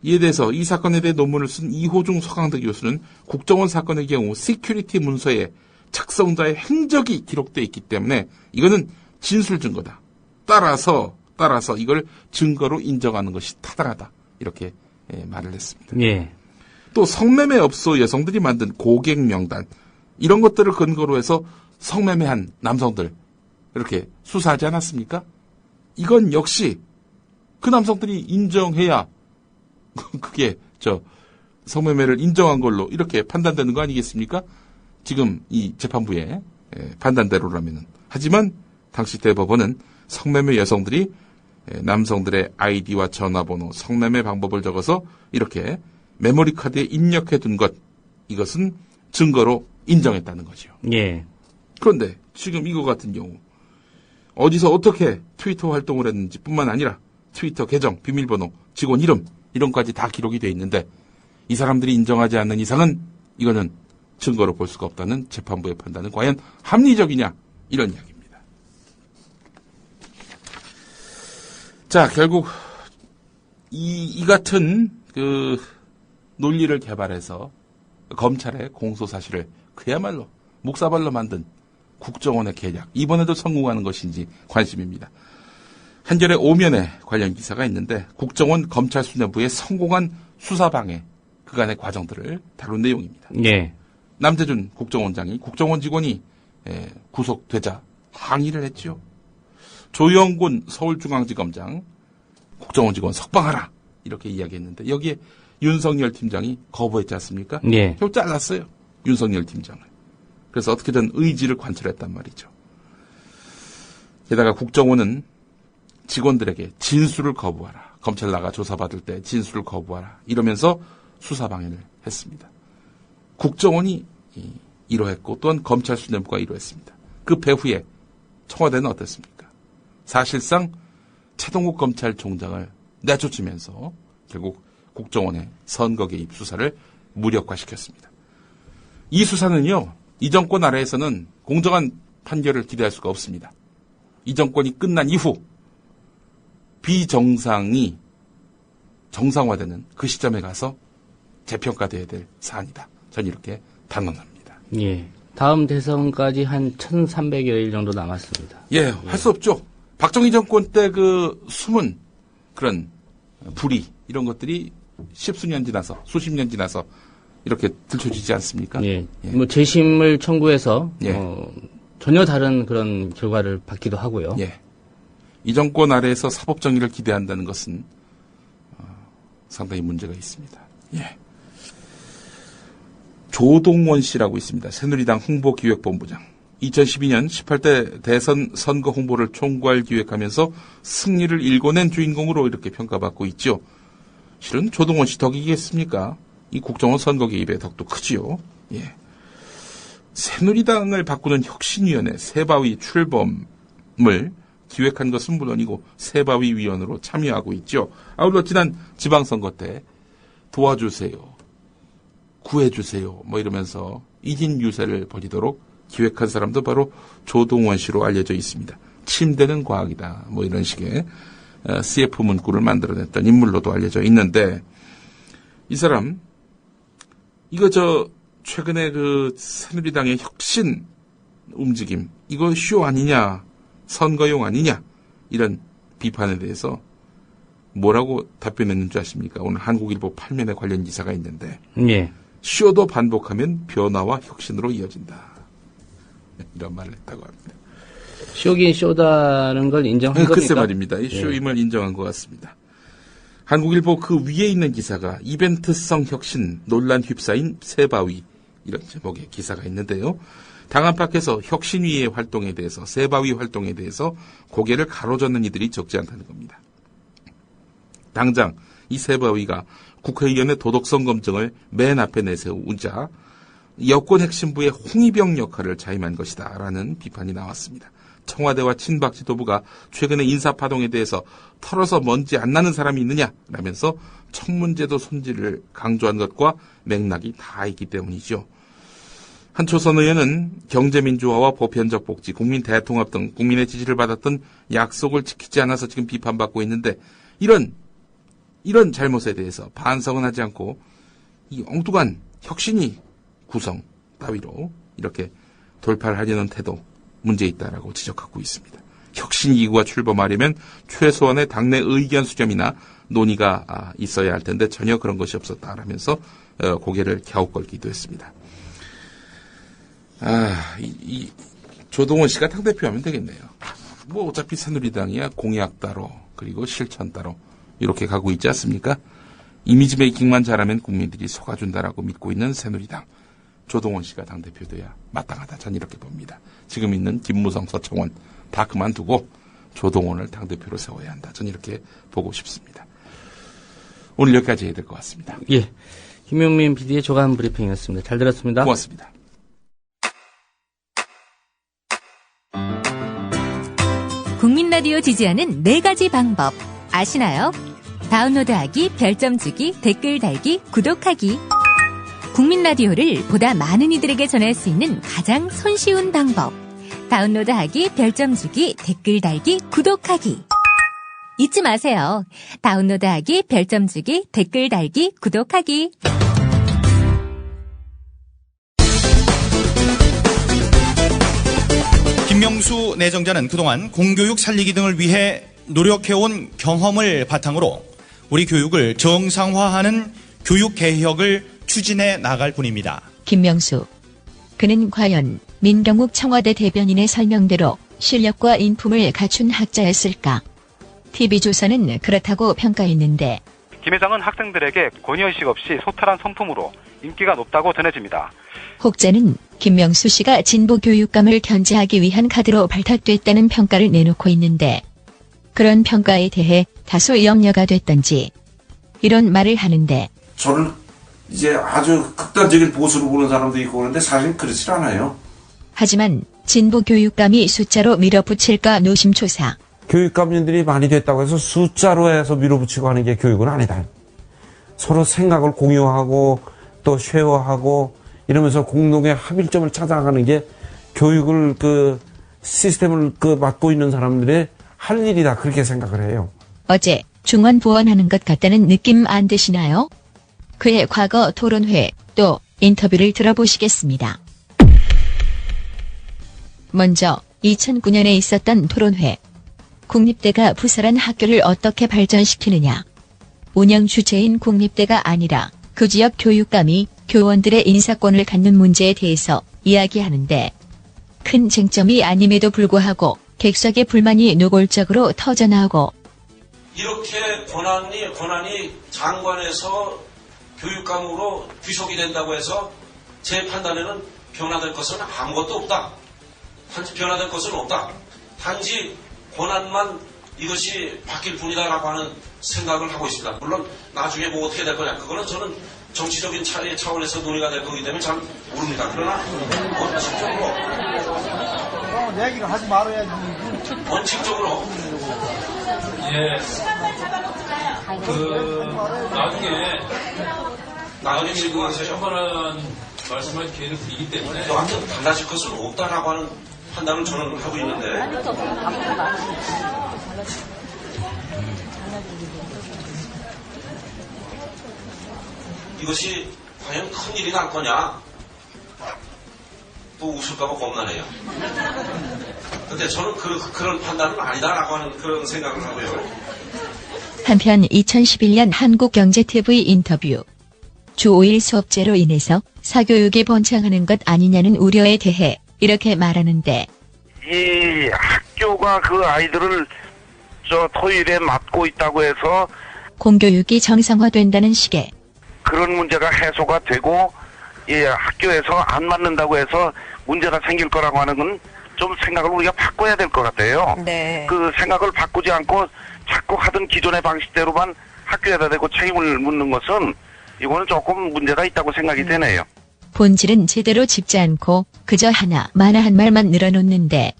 이에 대해서 이 사건에 대해 논문을 쓴 이호중 서강대 교수는 국정원 사건의 경우 시큐리티 문서에 작성자의 행적이 기록되어 있기 때문에 이거는 진술 증거다. 따라서 이걸 증거로 인정하는 것이 타당하다. 이렇게 말을 했습니다. 예. 또 성매매 업소 여성들이 만든 고객 명단 이런 것들을 근거로 해서 성매매한 남성들 이렇게 수사하지 않았습니까? 이건 역시 그 남성들이 인정해야 그게 성매매를 인정한 걸로 이렇게 판단되는 거 아니겠습니까? 지금 이 재판부의 판단대로라면은. 하지만 당시 대법원은 성매매 여성들이 남성들의 아이디와 전화번호, 성매매 방법을 적어서 이렇게 메모리 카드에 입력해 둔 것, 이것은 증거로 인정했다는 거죠. 예. 그런데 지금 이거 같은 경우 어디서 어떻게 트위터 활동을 했는지 뿐만 아니라 트위터 계정, 비밀번호, 직원 이름 이런 것까지 다 기록이 돼 있는데 이 사람들이 인정하지 않는 이상은 이거는 증거로 볼 수가 없다는 재판부의 판단은 과연 합리적이냐 이런 이야기입니다. 자, 결국 이 같은 논리를 개발해서 검찰의 공소 사실을 그야말로 묵사발로 만든 국정원의 계략, 이번에도 성공하는 것인지 관심입니다. 한겨레 오면에 관련 기사가 있는데 국정원 검찰 수뇌부의 성공한 수사방해 그간의 과정들을 다룬 내용입니다. 예. 남재준 국정원장이 국정원 직원이 구속되자 항의를 했죠. 조영군 서울중앙지검장 국정원 직원 석방하라 이렇게 이야기했는데 여기에 윤석열 팀장이 거부했지 않습니까? 예. 결국 잘랐어요. 윤석열 팀장을. 그래서 어떻게든 의지를 관철했단 말이죠. 게다가 국정원은 직원들에게 진술을 거부하라. 검찰 나가 조사받을 때 진술을 거부하라. 이러면서 수사방해를 했습니다. 국정원이 이러했고 또한 검찰 수뇌부가 이러했습니다. 그 배후에 청와대는 어땠습니까? 사실상 최동욱 검찰총장을 내쫓으면서 결국 국정원의 선거 개입 수사를 무력화시켰습니다. 이 수사는요, 이 정권 아래에서는 공정한 판결을 기대할 수가 없습니다. 이 정권이 끝난 이후 비정상이 정상화되는 그 시점에 가서 재평가돼야 될 사안이다. 전 이렇게 단언합니다. 예. 다음 대선까지 한 1300여일 정도 남았습니다. 예, 할 수 없죠. 박정희 정권 때 숨은 그런 불의, 이런 것들이 십수년 지나서, 수십 년 지나서 이렇게 들춰지지 않습니까? 예. 뭐 재심을 청구해서 예. 전혀 다른 그런 결과를 받기도 하고요. 예. 이 정권 아래에서 사법 정의를 기대한다는 것은 상당히 문제가 있습니다. 예. 조동원 씨라고 있습니다. 새누리당 홍보기획본부장. 2012년 18대 대선 선거 홍보를 총괄 기획하면서 승리를 일궈낸 주인공으로 이렇게 평가받고 있죠. 실은 조동원 씨 덕이겠습니까? 이 국정원 선거 개입의 덕도 크지요. 예. 새누리당을 바꾸는 혁신위원회 새바위 출범을 기획한 것은 물론이고 새바위 위원으로 참여하고 있죠. 아울러 지난 지방선거 때 도와주세요, 구해주세요 뭐 이러면서 이진 유세를 벌이도록 기획한 사람도 바로 조동원 씨로 알려져 있습니다. 침대는 과학이다 뭐 이런 식의 CF 문구를 만들어냈던 인물로도 알려져 있는데, 이 사람 이거 최근에 그 새누리당의 혁신 움직임 이거 쇼 아니냐, 선거용 아니냐, 이런 비판에 대해서 뭐라고 답변했는 줄 아십니까? 오늘 한국일보 8면에 관련 기사가 있는데, 예. 쇼도 반복하면 변화와 혁신으로 이어진다, 이런 말을 했다고 합니다. 쇼긴 쇼다는 걸 인정한 겁니까? 글쎄 말입니다. 이 쇼임을 인정한 것 같습니다. 한국일보 그 위에 있는 기사가 이벤트성 혁신 논란 휩싸인 새바위, 이런 제목의 기사가 있는데요. 당 안팎에서 혁신위의 활동에 대해서, 새바위 활동에 대해서 고개를 가로젓는 이들이 적지 않다는 겁니다. 당장 이 새바위가 국회의원의 도덕성 검증을 맨 앞에 내세우자 여권 핵심부의 홍위병 역할을 자임한 것이다 라는 비판이 나왔습니다. 청와대와 친박 지도부가 최근의 인사파동에 대해서 털어서 먼지 안 나는 사람이 있느냐 라면서 청문제도 손질을 강조한 것과 맥락이 다 있기 때문이죠. 한 초선 의원은 경제민주화와 보편적 복지, 국민 대통합 등 국민의 지지를 받았던 약속을 지키지 않아서 지금 비판받고 있는데, 이런 잘못에 대해서 반성은 하지 않고 이 엉뚱한 혁신이 구성 따위로 이렇게 돌파를 하려는 태도 문제 있다라고 지적하고 있습니다. 혁신기구가 출범하려면 최소한의 당내 의견 수렴이나 논의가 있어야 할 텐데 전혀 그런 것이 없었다라면서 고개를 갸웃걸기도 했습니다. 이 조동원 씨가 당대표하면 되겠네요. 뭐 어차피 새누리당이야 공약 따로 그리고 실천 따로 이렇게 가고 있지 않습니까? 이미지 메이킹만 잘하면 국민들이 속아준다라고 믿고 있는 새누리당. 조동원 씨가 당대표돼야 마땅하다. 전 이렇게 봅니다. 지금 있는 김무성, 서청원 다 그만두고 조동원을 당대표로 세워야 한다. 전 이렇게 보고 싶습니다. 오늘 여기까지 해야 될 것 같습니다. 예, 김용민 PD의 조간 브리핑이었습니다. 잘 들었습니다. 고맙습니다. 국민 라디오 지지하는 4가지 방법 아시나요? 다운로드하기, 별점 주기, 댓글 달기, 구독하기. 국민 라디오를 보다 많은 이들에게 전할 수 있는 가장 손쉬운 방법. 다운로드하기, 별점 주기, 댓글 달기, 구독하기. 잊지 마세요. 다운로드하기, 별점 주기, 댓글 달기, 구독하기. 김명수 내정자는 그동안 공교육 살리기 등을 위해 노력해온 경험을 바탕으로 우리 교육을 정상화하는 교육 개혁을 추진해 나갈 뿐입니다. 김명수. 그는 과연 민경욱 청와대 대변인의 설명대로 실력과 인품을 갖춘 학자였을까? TV조선은 그렇다고 평가했는데 김 회장은 학생들에게 권위의식 없이 소탈한 성품으로 인기가 높다고 전해집니다. 혹자는 김명수 씨가 진보 교육감을 견제하기 위한 카드로 발탁됐다는 평가를 내놓고 있는데 그런 평가에 대해 다소 염려가 됐던지 이런 말을 하는데 저를 이제 아주 극단적인 보수로 보는 사람도 있고 그런데 사실 그렇지 않아요. 하지만 진보 교육감이 숫자로 밀어붙일까 노심초사. 교육감님들이 많이 됐다고 해서 숫자로 해서 밀어붙이고 하는 게 교육은 아니다. 서로 생각을 공유하고 또 쉐어하고 이러면서 공동의 합일점을 찾아가는 게 교육을 시스템을 맡고 있는 사람들의 할 일이다. 그렇게 생각을 해요. 어제 중언부언하는 것 같다는 느낌 안 드시나요? 그의 과거 토론회 또 인터뷰를 들어보시겠습니다. 먼저 2009년에 있었던 토론회. 국립대가 부설한 학교를 어떻게 발전시키느냐. 운영 주체인 국립대가 아니라 그 지역 교육감이 교원들의 인사권을 갖는 문제에 대해서 이야기하는데 큰 쟁점이 아님에도 불구하고 객석의 불만이 노골적으로 터져나오고 이렇게 권한이 장관에서 교육감으로 귀속이 된다고 해서 제 판단에는 변화될 것은 아무것도 없다. 단지 변화될 것은 없다. 단지 권한만 이것이 바뀔 뿐이다라고 하는 생각을 하고 있습니다. 물론 나중에 뭐 어떻게 될 거냐 그거는 저는 정치적인 차원에서 논의가 될 거기 때문에 잘 모릅니다. 그러나 원칙적으로 얘기를 하지 말아야지. 원칙적으로 나중에 지금 심판한 말씀할 기회를 드리기 때문에 아무튼 달라질 것은 없다라고 하는 판단을 저는 하고 있는데 이것이 과연 큰 일이 날 거냐 또 웃을까봐 겁나네요. 근데 저는 그런 판단은 아니다라고 하는 그런 생각을 하고요. 한편 2011년 한국경제TV 인터뷰 주 5일 수업제로 인해서 사교육이 번창하는 것 아니냐는 우려에 대해 이렇게 말하는데 이 학교가 그 아이들을 토요일에 맡고 있다고 해서 공교육이 정상화된다는 식의 그런 문제가 해소가 되고 학교에서 안 맞는다고 해서 문제가 생길 거라고 하는 건 좀 생각을 우리가 바꿔야 될 것 같아요. 네. 그 생각을 바꾸지 않고 자꾸 하던 기존의 방식대로만 학교에다 대고 책임을 묻는 것은 이거는 조금 문제가 있다고 생각이 되네요. 본질은 제대로 짚지 않고 그저 하나마나한 말만 늘어놓는데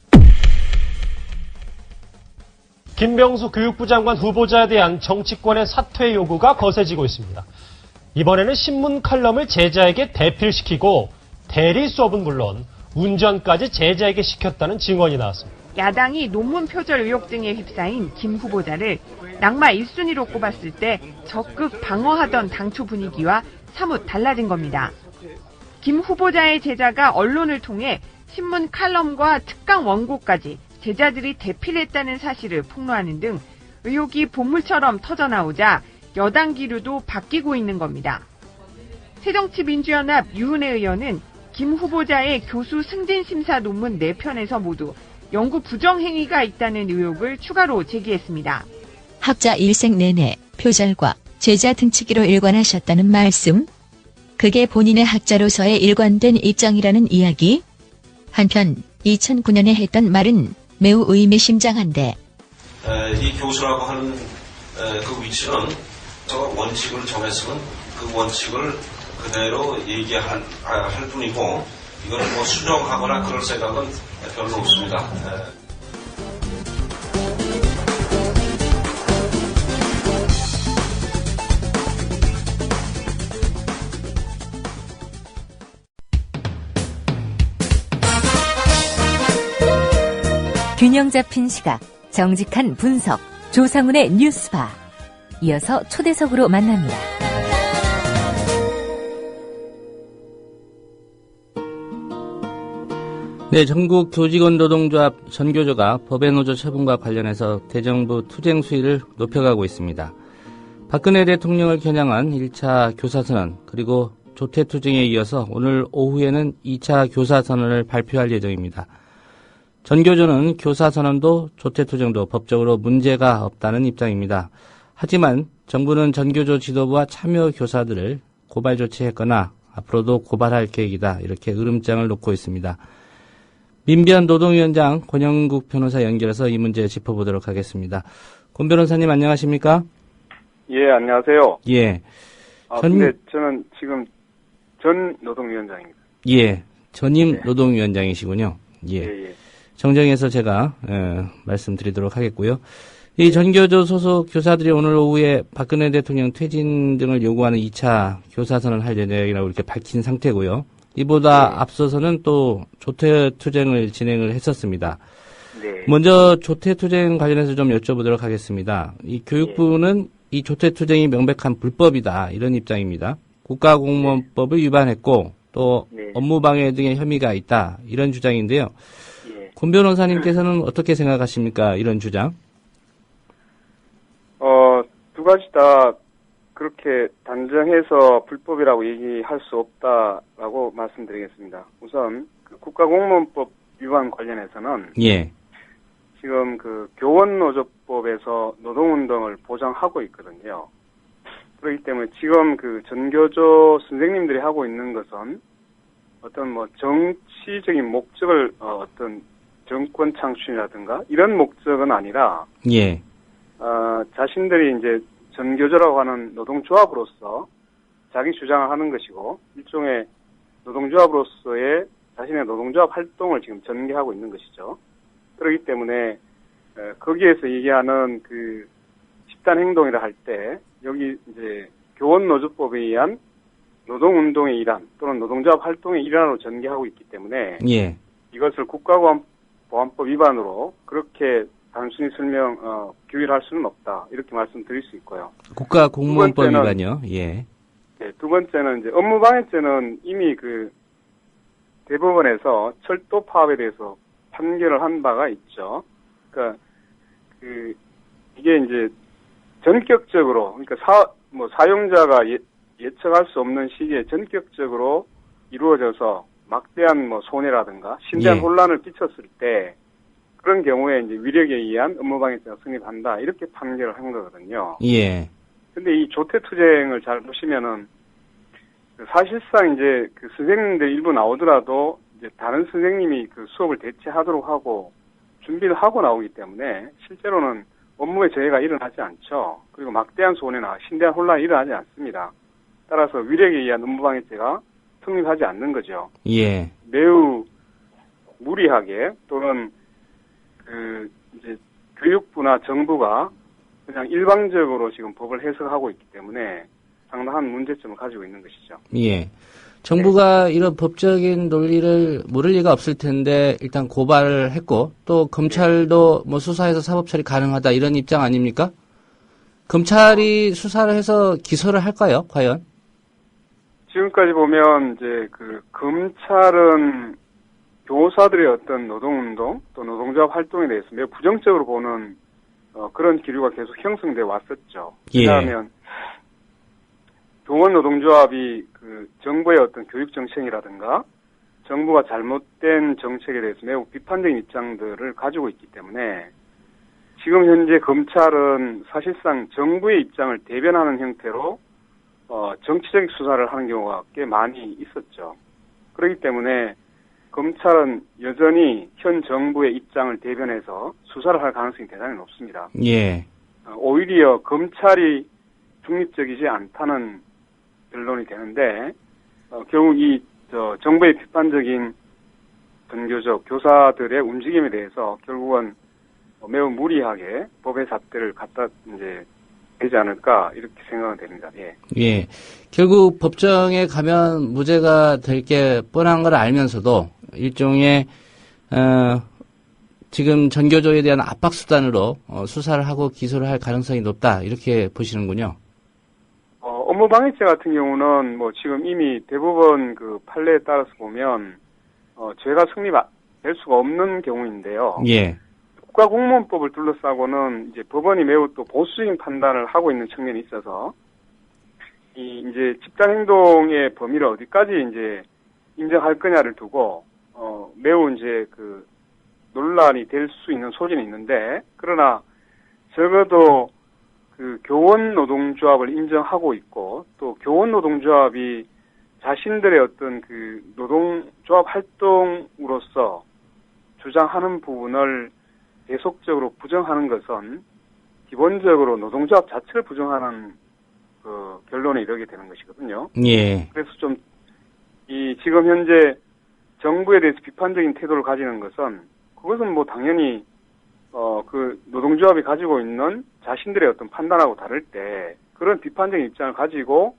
김명수 교육부 장관 후보자에 대한 정치권의 사퇴 요구가 거세지고 있습니다. 이번에는 신문 칼럼을 제자에게 대필시키고 대리 수업은 물론 운전까지 제자에게 시켰다는 증언이 나왔습니다. 야당이 논문 표절 의혹 등에 휩싸인 김 후보자를 낙마 1순위로 꼽았을 때 적극 방어하던 당초 분위기와 사뭇 달라진 겁니다. 김 후보자의 제자가 언론을 통해 신문 칼럼과 특강 원고까지 제자들이 대필했다는 사실을 폭로하는 등 의혹이 보물처럼 터져나오자 여당 기류도 바뀌고 있는 겁니다. 새정치민주연합 유은혜 의원은 김 후보자의 교수 승진 심사 논문 4편에서 모두 연구 부정 행위가 있다는 의혹을 추가로 제기했습니다. 학자 일생 내내 표절과 제자 등치기로 일관하셨다는 말씀? 그게 본인의 학자로서의 일관된 입장이라는 이야기? 한편 2009년에 했던 말은 매우 의미심장한데 이 교수라고 하는 그 위치는 원칙을 정했으면 그 원칙을 그대로 얘기할 뿐이고 이거는 뭐 수정하거나 그럴 생각은 별로 없습니다. 균형 잡힌 시각, 정직한 분석, 조상훈의 뉴스바. 이어서 초대석으로 만납니다. 네, 전국 교직원 노동조합 전교조가 법의 노조 처분과 관련해서 대정부 투쟁 수위를 높여가고 있습니다. 박근혜 대통령을 겨냥한 1차 교사선언 그리고 조퇴투쟁에 이어서 오늘 오후에는 2차 교사선언을 발표할 예정입니다. 전교조는 교사선언도 조퇴투쟁도 법적으로 문제가 없다는 입장입니다. 하지만 정부는 전교조 지도부와 참여 교사들을 고발 조치했거나 앞으로도 고발할 계획이다 이렇게 으름장을 놓고 있습니다. 민변 노동위원장 권영국 변호사 연결해서 이 문제 짚어보도록 하겠습니다. 권 변호사님 안녕하십니까? 예, 안녕하세요. 예. 근데 저는 지금 전 노동위원장입니다. 예, 전임 노동위원장이시군요. 예. 정정해서 제가 말씀드리도록 하겠고요. 이 전교조 소속 교사들이 오늘 오후에 박근혜 대통령 퇴진 등을 요구하는 2차 교사선언을 할 예정이라고 이렇게 밝힌 상태고요. 이보다 앞서서는 또 조퇴투쟁을 진행을 했었습니다. 네. 먼저 조퇴투쟁 관련해서 좀 여쭤보도록 하겠습니다. 이 교육부는 이 조퇴투쟁이 명백한 불법이다 이런 입장입니다. 국가공무원법을 위반했고 또 업무방해 등의 혐의가 있다 이런 주장인데요. 권 변호사님께서는 어떻게 생각하십니까? 이런 주장? 두 가지 다 그렇게 단정해서 불법이라고 얘기할 수 없다라고 말씀드리겠습니다. 우선 그 국가공무원법 위반 관련해서는 예. 지금 그 교원노조법에서 노동운동을 보장하고 있거든요. 그렇기 때문에 지금 그 전교조 선생님들이 하고 있는 것은 어떤 뭐 정치적인 목적을 어떤 정권 창출이라든가 이런 목적은 아니라 예. 자신들이 이제 전교조라고 하는 노동조합으로서 자기 주장을 하는 것이고 일종의 노동조합으로서의 자신의 노동조합 활동을 지금 전개하고 있는 것이죠. 그렇기 때문에 거기에서 얘기하는 그 집단 행동이라 할 때 여기 이제 교원노조법에 의한 노동운동의 일환 또는 노동조합 활동의 일환으로 전개하고 있기 때문에 예. 이것을 국가보안법 위반으로 그렇게 단순히 규율할 수는 없다 이렇게 말씀드릴 수 있고요. 국가공무원법 위반이요. 예. 네, 두 번째는 이제 업무방해죄는 이미 그 대법원에서 철도 파업에 대해서 판결을 한 바가 있죠. 그러니까 그 이게 이제 전격적으로 그러니까 사용자가 예측할 수 없는 시기에 전격적으로 이루어져서 막대한 뭐 손해라든가 심대한 예. 혼란을 끼쳤을 때 그런 경우에 이제 위력에 의한 업무방해죄가 성립한다 이렇게 판결을 한 거거든요. 예. 근데 이 조태투쟁을 잘 보시면은 사실상 이제 그 선생님들 일부 나오더라도 이제 다른 선생님이 그 수업을 대체하도록 하고 준비를 하고 나오기 때문에 실제로는 업무에 저해가 일어나지 않죠. 그리고 막대한 손해나 심대한 혼란이 일어나지 않습니다. 따라서 위력에 의한 업무방해죄가 성립하지 않는 거죠. 예. 매우 무리하게 또는 그 이제 교육부나 정부가 그냥 일방적으로 지금 법을 해석하고 있기 때문에 상당한 문제점을 가지고 있는 것이죠. 예. 정부가 이런 법적인 논리를 모를 리가 없을 텐데 일단 고발을 했고 또 검찰도 뭐 수사해서 사법 처리 가능하다 이런 입장 아닙니까? 검찰이 수사를 해서 기소를 할까요? 과연? 지금까지 보면 이제 그 검찰은 교사들의 어떤 노동운동 또 노동조합 활동에 대해서 매우 부정적으로 보는 그런 기류가 계속 형성돼 왔었죠. 예. 왜냐하면 교원 노동조합이 그 정부의 어떤 교육 정책이라든가 정부가 잘못된 정책에 대해서 매우 비판적인 입장들을 가지고 있기 때문에 지금 현재 검찰은 사실상 정부의 입장을 대변하는 형태로 정치적 수사를 하는 경우가 꽤 많이 있었죠. 그렇기 때문에 검찰은 여전히 현 정부의 입장을 대변해서 수사를 할 가능성이 대단히 높습니다. 예. 오히려 검찰이 중립적이지 않다는 결론이 되는데 결국 정부의 비판적인 전교적 교사들의 움직임에 대해서 결국은 매우 무리하게 법의 잣대를 갖다 이제 되지 않을까 이렇게 생각은 됩니다. 예. 예. 결국 법정에 가면 무죄가 될 게 뻔한 걸 알면서도 일종의 지금 전교조에 대한 압박 수단으로 수사를 하고 기소를 할 가능성이 높다 이렇게 보시는군요. 업무방해죄 같은 경우는 뭐 지금 이미 대법원 그 판례에 따라서 보면 죄가 성립될 수가 없는 경우인데요. 예. 국가공무원법을 둘러싸고는 이제 법원이 매우 또 보수적인 판단을 하고 있는 측면이 있어서 이제 집단행동의 범위를 어디까지 이제 인정할 거냐를 두고 매우 이제 그 논란이 될 수 있는 소지는 있는데 그러나 적어도 그 교원 노동조합을 인정하고 있고 또 교원 노동조합이 자신들의 어떤 그 노동조합 활동으로서 주장하는 부분을 계속적으로 부정하는 것은 기본적으로 노동조합 자체를 부정하는 그 결론에 이르게 되는 것이거든요. 예. 그래서 좀 지금 현재 정부에 대해서 비판적인 태도를 가지는 것은 그것은 뭐 당연히 그 노동조합이 가지고 있는 자신들의 어떤 판단하고 다를 때 그런 비판적인 입장을 가지고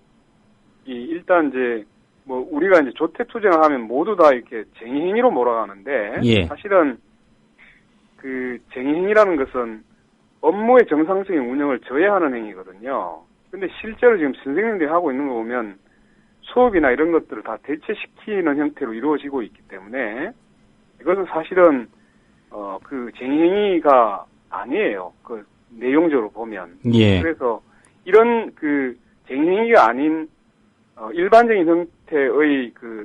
일단 이제 뭐 우리가 이제 조태투쟁을 하면 모두 다 이렇게 쟁의행위로 몰아가는데 예. 사실은 그 쟁의행위라는 것은 업무의 정상적인 운영을 저해하는 행위거든요. 근데 실제로 지금 선생님들이 하고 있는 거 보면 수업이나 이런 것들을 다 대체시키는 형태로 이루어지고 있기 때문에 이것은 사실은 그 쟁의행위가 아니에요. 그 내용적으로 보면. 예. 그래서 이런 그 쟁행위가 아닌 일반적인 형태의 그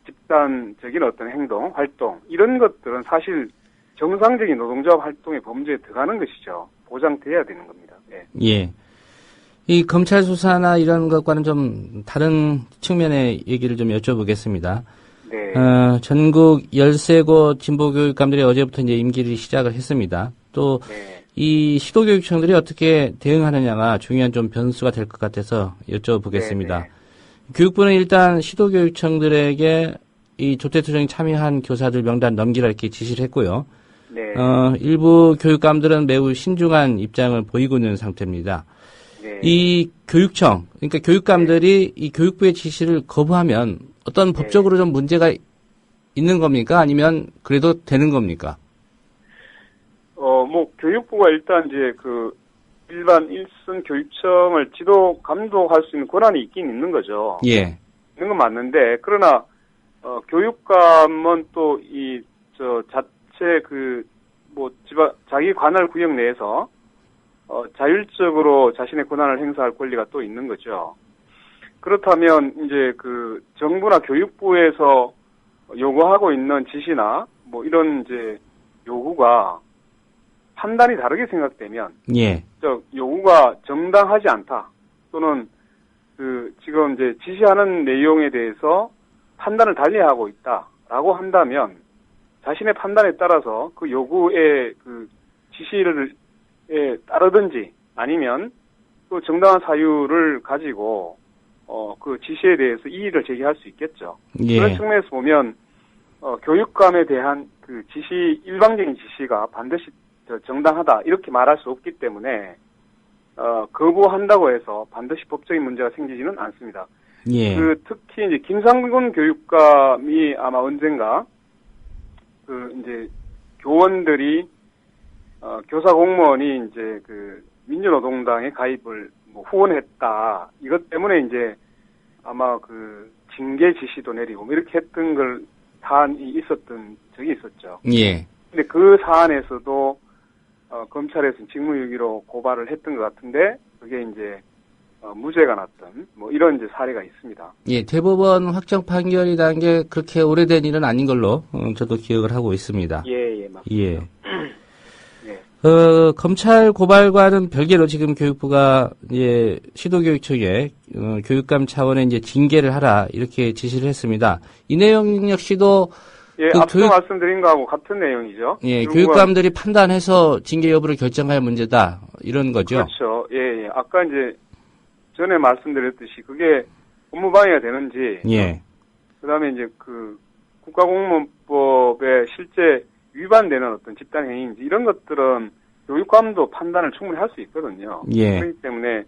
집단적인 어떤 행동, 활동 이런 것들은 사실 정상적인 노동조합 활동의 범주에 들어가는 것이죠. 보장돼야 되는 겁니다. 예. 예. 이 검찰 수사나 이런 것과는 좀 다른 측면의 얘기를 좀 여쭤보겠습니다. 네. 전국 13곳 진보교육감들이 어제부터 이제 임기를 시작을 했습니다. 또, 이 시도교육청들이 어떻게 대응하느냐가 중요한 좀 변수가 될 것 같아서 여쭤보겠습니다. 교육부는 일단 시도교육청들에게 이 조태투쟁에 참여한 교사들 명단 넘기라 이렇게 지시를 했고요. 네. 일부 교육감들은 매우 신중한 입장을 보이고 있는 상태입니다. 이 교육청, 그러니까 교육감들이 이 교육부의 지시를 거부하면 어떤 법적으로 좀 문제가 있는 겁니까? 아니면 그래도 되는 겁니까? 뭐, 교육부가 일단 이제 그 일반 일선 교육청을 지도, 감독할 수 있는 권한이 있긴 있는 거죠. 예. 있는 건 맞는데, 그러나, 교육감은 또 자체 자기 관할 구역 내에서, 자율적으로 자신의 권한을 행사할 권리가 또 있는 거죠. 그렇다면, 이제 그 정부나 교육부에서 요구하고 있는 지시나, 뭐 이런 이제 요구가 판단이 다르게 생각되면, 예. 요구가 정당하지 않다. 또는 지금 이제 지시하는 내용에 대해서 판단을 달리하고 있다라고 한다면 자신의 판단에 따라서 그 요구의 그 지시를 따르든지 아니면 또 정당한 사유를 가지고 그 지시에 대해서 이의를 제기할 수 있겠죠. 예. 그런 측면에서 보면 교육감에 대한 그 일방적인 지시가 반드시 정당하다 이렇게 말할 수 없기 때문에 거부한다고 해서 반드시 법적인 문제가 생기지는 않습니다. 예. 특히 이제 김상근 교육감이 아마 언젠가 이제 교원들이 교사 공무원이 이제 민주노동당에 가입을 후원했다 이것 때문에 이제 아마 징계 지시도 내리고 이렇게 했던 사안이 있었던 적이 있었죠. 예. 근데 그 사안에서도 검찰에서는 직무유기로 고발을 했던 것 같은데 그게 이제 무죄가 났던 이런 이제 사례가 있습니다. 예, 대법원 확정 판결이 난 게 그렇게 오래된 일은 아닌 걸로 저도 기억을 하고 있습니다. 예, 맞습니다. 예. 검찰 고발과는 별개로 지금 교육부가 이제 시도교육청에 교육감 차원의 이제 징계를 하라 이렇게 지시를 했습니다. 이 내용 역시도 앞서 말씀드린 거하고 같은 내용이죠. 예, 교육감들이 판단해서 징계 여부를 결정할 문제다 이런 거죠. 그렇죠. 예. 아까 이제 전에 말씀드렸듯이 그게 업무방해가 되는지, 그다음에 이제 국가공무원법에 실제 위반되는 어떤 집단 행위인지 이런 것들은 교육감도 판단을 충분히 할 수 있거든요. 예. 그렇기 때문에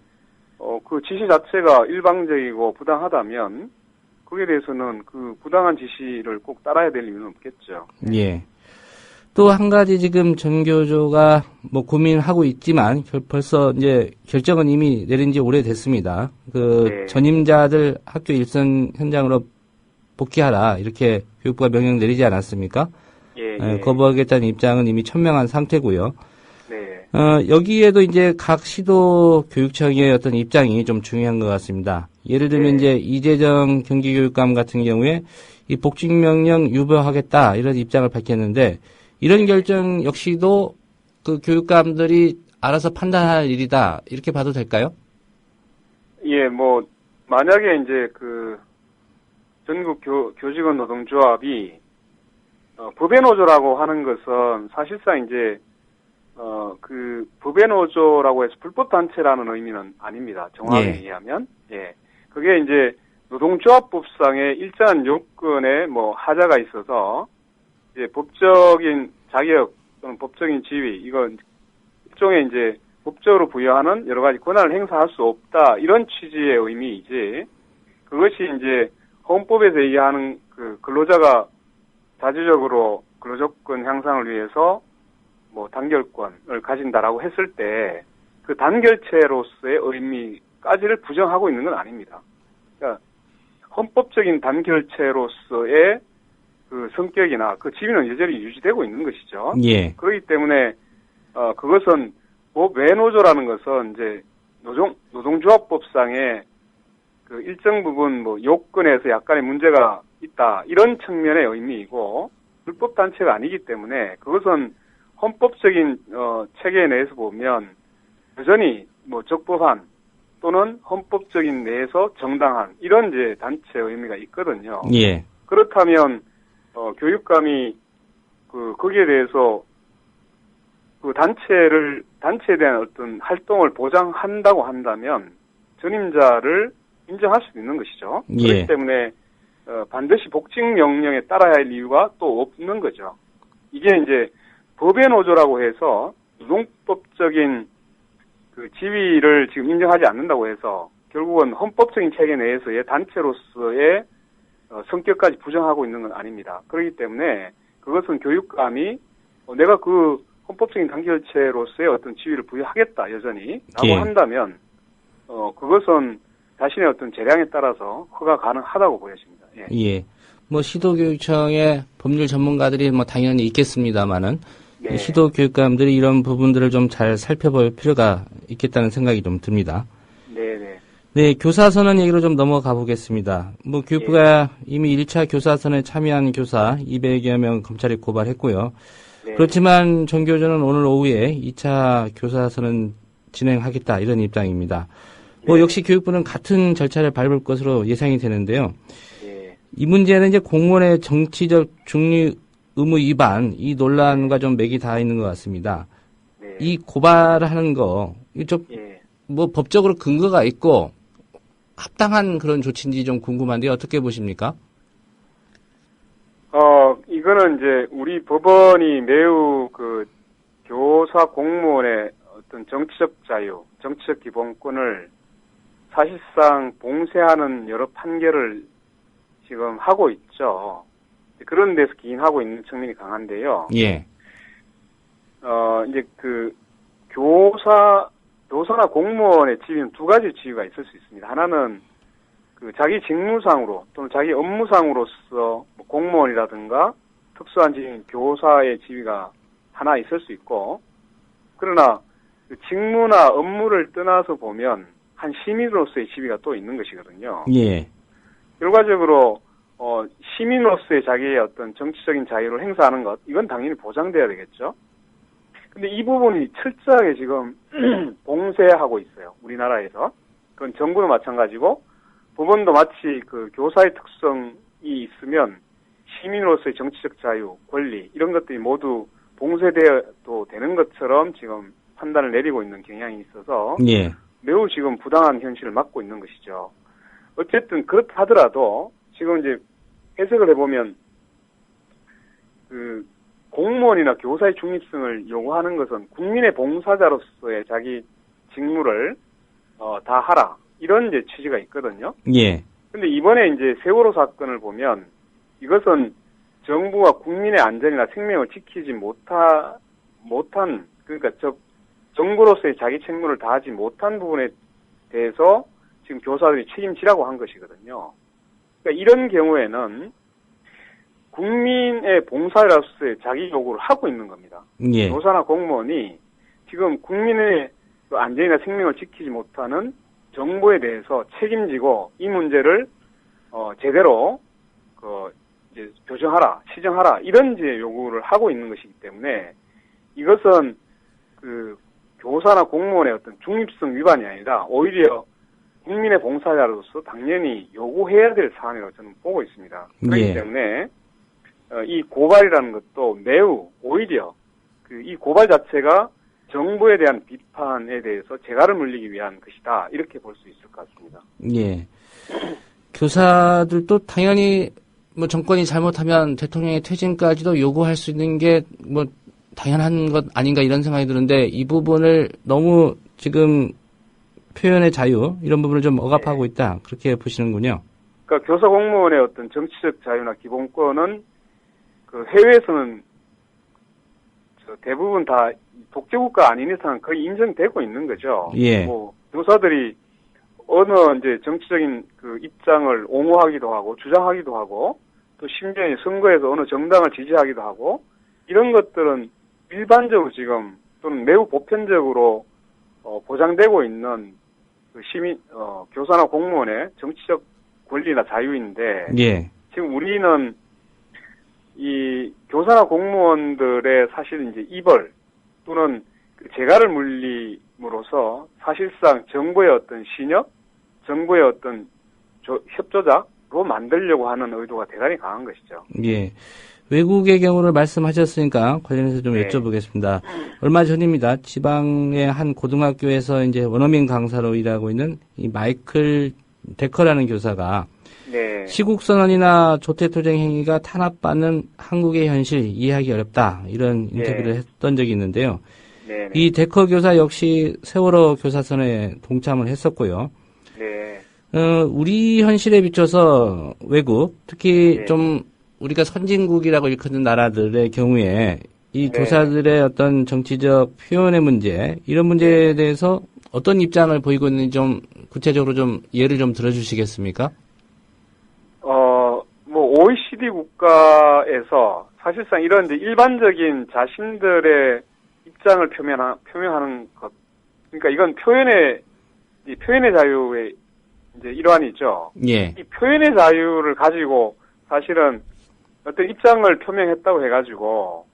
그 지시 자체가 일방적이고 부당하다면 거기에 대해서는 그 부당한 지시를 꼭 따라야 될 이유는 없겠죠. 예. 또 한 가지 지금 전교조가 고민하고 있지만 벌써 이제 결정은 이미 내린 지 오래됐습니다. 전임자들 학교 일선 현장으로 복귀하라 이렇게 교육부가 명령 내리지 않았습니까? 거부하겠다는 입장은 이미 천명한 상태고요. 여기에도 이제 각 시도 교육청의 어떤 입장이 좀 중요한 것 같습니다. 예를 들면 이제 이재정 경기교육감 같은 경우에 이 복직 명령 유보하겠다 이런 입장을 밝혔는데 이런 결정 역시도 그 교육감들이 알아서 판단할 일이다 이렇게 봐도 될까요? 예, 만약에 이제 전국 교직원 노동조합이 법의 노조라고 하는 것은 사실상 이제 법의 노조라고 해서 불법 단체라는 의미는 아닙니다. 정확히 얘기하면 그게 이제 노동조합법상의 일정한 요건에 하자가 있어서 이제 법적인 자격 또는 법적인 지위 이건 일종의 이제 법적으로 부여하는 여러 가지 권한을 행사할 수 없다 이런 취지의 의미이지 그것이 이제 헌법에서 얘기하는 근로자가 자주적으로 근로조건 향상을 위해서 단결권을 가진다라고 했을 때 그 단결체로서의 의미까지를 부정하고 있는 건 아닙니다. 그러니까 헌법적인 단결체로서의 성격이나 지위는 여전히 유지되고 있는 것이죠. 예. 그렇기 때문에 그것은 법 외노조라는 것은 이제 노동조합법상의 그 일정 부분 뭐 요건에서 약간의 문제가 있다 이런 측면의 의미이고 불법 단체가 아니기 때문에 그것은 헌법적인 체계 내에서 보면 여전히 뭐 적법한 또는 헌법적인 내에서 정당한 이런 이제 단체의 의미가 있거든요. 예. 그렇다면 교육감이 거기에 대해서 그 단체에 대한 어떤 활동을 보장한다고 한다면 전임자를 인정할 수도 있는 것이죠. 예. 그렇기 때문에 반드시 복직 명령에 따라야 할 이유가 또 없는 거죠. 이게 이제 법의 노조라고 해서 노동법적인 그 지위를 지금 인정하지 않는다고 해서 결국은 헌법적인 체계 내에서의 단체로서의 성격까지 부정하고 있는 건 아닙니다. 그렇기 때문에 그것은 교육감이 내가 그 헌법적인 단결체로서의 어떤 지위를 부여하겠다 여전히 라고 예. 한다면 그것은 자신의 어떤 재량에 따라서 허가 가능하다고 보여집니다. 예. 예. 뭐 시도교육청의 법률 전문가들이 뭐 당연히 있겠습니다만은 네. 시도교육감들이 이런 부분들을 좀 잘 살펴볼 필요가 있겠다는 생각이 좀 듭니다. 네네. 네, 교사선언 얘기로 좀 넘어가 보겠습니다. 뭐 교육부가 이미 1차 교사선에 참여한 교사 200여 명 검찰에 고발했고요. 네. 그렇지만 전교조는 오늘 오후에 2차 교사선언 진행하겠다 이런 입장입니다. 뭐 역시 교육부는 같은 절차를 밟을 것으로 예상이 되는데요. 이 문제는 이제 공무원의 정치적 중립 의무 위반 이 논란과 좀 맥이 닿아 있는 것 같습니다. 이 고발하는 거 좀 뭐 법적으로 근거가 있고 합당한 그런 조치인지 좀 궁금한데 어떻게 보십니까? 이거는 이제 우리 법원이 매우 그 교사 공무원의 어떤 정치적 자유, 정치적 기본권을 사실상 봉쇄하는 여러 판결을 지금 하고 있죠. 그런 데서 기인하고 있는 측면이 강한데요. 예. 이제 그 교사나 공무원의 지위는 두 가지 지위가 있을 수 있습니다. 하나는 그 자기 직무상으로 또는 자기 업무상으로서 뭐 공무원이라든가 특수한 지위인 교사의 지위가 하나 있을 수 있고, 그러나 그 직무나 업무를 떠나서 보면 한 시민으로서의 지위가 또 있는 것이거든요. 예. 결과적으로 시민으로서의 자기의 어떤 정치적인 자유를 행사하는 것, 이건 당연히 보장돼야 되겠죠. 근데 이 부분이 철저하게 지금 봉쇄하고 있어요. 우리나라에서. 그건 정부도 마찬가지고 법원도 마치 그 교사의 특성이 있으면 시민으로서의 정치적 자유, 권리 이런 것들이 모두 봉쇄되어도 되는 것처럼 지금 판단을 내리고 있는 경향이 있어서 예. 매우 지금 부당한 현실을 맞고 있는 것이죠. 어쨌든 그렇다 하더라도 지금 이제 해석을 해보면 그 공무원이나 교사의 중립성을 요구하는 것은 국민의 봉사자로서의 자기 직무를 다 하라 이런 이제 취지가 있거든요. 예. 근데 이번에 이제 세월호 사건을 보면 이것은 정부가 국민의 안전이나 생명을 지키지 못한 그러니까 정부로서의 자기 책무를 다하지 못한 부분에 대해서 지금 교사들이 책임지라고 한 것이거든요. 그러니까 이런 경우에는 국민의 봉사자로서의 자기 요구를 하고 있는 겁니다. 예. 교사나 공무원이 지금 국민의 안전이나 생명을 지키지 못하는 정부에 대해서 책임지고 이 문제를 제대로 이제 교정하라, 시정하라 이런 이제 요구를 하고 있는 것이기 때문에 이것은 그 교사나 공무원의 어떤 중립성 위반이 아니라 오히려 국민의 봉사자로서 당연히 요구해야 될 사안이라고 저는 보고 있습니다. 그렇기 예. 때문에 이 고발이라는 것도 매우 오히려 이 고발 자체가 정부에 대한 비판에 대해서 재갈을 물리기 위한 것이다 이렇게 볼 수 있을 것 같습니다. 예. 교사들도 당연히 뭐 정권이 잘못하면 대통령의 퇴진까지도 요구할 수 있는 게 뭐 당연한 것 아닌가 이런 생각이 드는데 이 부분을 너무 지금 표현의 자유 이런 부분을 좀 억압하고 있다 그렇게 보시는군요. 그러니까 교사 공무원의 어떤 정치적 자유나 기본권은 그 해외에서는 대부분 다 독재국가 아닌 이상 거의 인정되고 있는 거죠. 예. 뭐 교사들이 어느 이제 정치적인 그 입장을 옹호하기도 하고 주장하기도 하고 또 심지어 선거에서 어느 정당을 지지하기도 하고 이런 것들은 일반적으로 지금 또는 매우 보편적으로 보장되고 있는 그 교사나 공무원의 정치적 권리나 자유인데, 예. 지금 우리는 이 교사나 공무원들의 사실 이제 입을 또는 그 재갈을 물림으로써 사실상 정부의 어떤 신협, 정부의 어떤 협조자로 만들려고 하는 의도가 대단히 강한 것이죠. 예. 외국의 경우를 말씀하셨으니까 관련해서 좀 네. 여쭤보겠습니다. 얼마 전입니다. 지방의 한 고등학교에서 이제 원어민 강사로 일하고 있는 이 마이클 데커라는 교사가 네. 시국선언이나 조태투쟁 행위가 탄압받는 한국의 현실 이해하기 어렵다. 이런 인터뷰를 했던 적이 있는데요. 네. 이 데커 교사 역시 세월호 교사선에 동참을 했었고요. 네. 우리 현실에 비춰서 외국, 특히 네. 좀 우리가 선진국이라고 일컫는 나라들의 경우에 이 네. 교사들의 어떤 정치적 표현의 문제, 이런 문제에 대해서 어떤 입장을 보이고 있는지 좀 구체적으로 좀 예를 좀 들어주시겠습니까? OECD 국가에서 사실상 이런 이제 일반적인 자신들의 입장을 표명하는 것, 그러니까 이건 표현의 자유의 이제 일환이죠. 예. 이 표현의 자유를 가지고 사실은 어떤 입장을 표명했다고 해가지고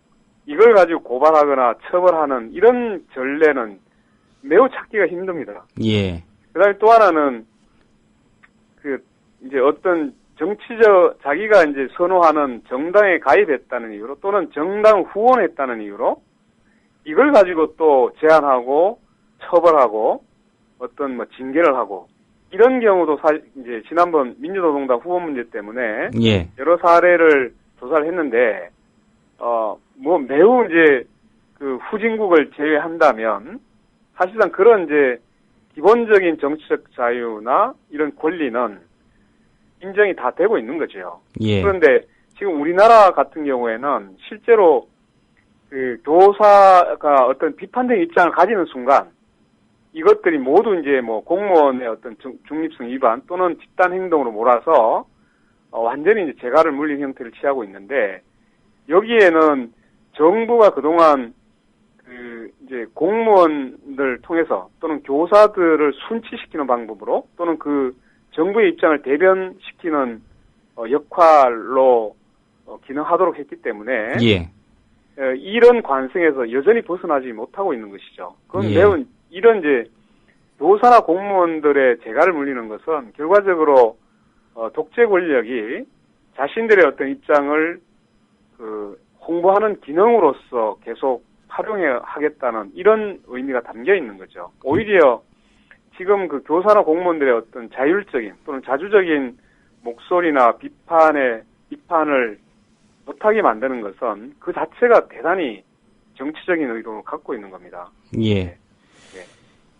이걸 가지고 고발하거나 처벌하는 이런 전례는 매우 찾기가 힘듭니다. 예. 그다음에 또 하나는 이제 어떤 자기가 이제 선호하는 정당에 가입했다는 이유로 또는 정당 후원했다는 이유로 이걸 가지고 또 제한하고 처벌하고 어떤 징계를 하고 이런 경우도 이제 지난번 민주노동당 후원 문제 때문에 예. 여러 사례를 조사를 했는데 매우 이제 그 후진국을 제외한다면 사실상 그런 이제 기본적인 정치적 자유나 이런 권리는 인정이 다 되고 있는 거죠. 예. 그런데 지금 우리나라 같은 경우에는 실제로 그 교사가 어떤 비판적인 입장을 가지는 순간 이것들이 모두 이제 공무원의 어떤 중립성 위반 또는 집단 행동으로 몰아서 완전히 이제 재갈을 물린 형태를 취하고 있는데 여기에는 정부가 그동안 이제 공무원들 통해서 또는 교사들을 순치시키는 방법으로 또는 그 정부의 입장을 대변시키는 역할로 기능하도록 했기 때문에 예. 이런 관성에서 여전히 벗어나지 못하고 있는 것이죠. 그건 예. 매우 이런 이제 교사나 공무원들의 재갈을 물리는 것은 결과적으로 독재 권력이 자신들의 어떤 입장을 홍보하는 기능으로서 계속 활용하겠다는 이런 의미가 담겨 있는 거죠. 오히려 지금 그 교사나 공무원들의 어떤 자율적인 또는 자주적인 목소리나 비판을 못하게 만드는 것은 그 자체가 대단히 정치적인 의도를 갖고 있는 겁니다. 예.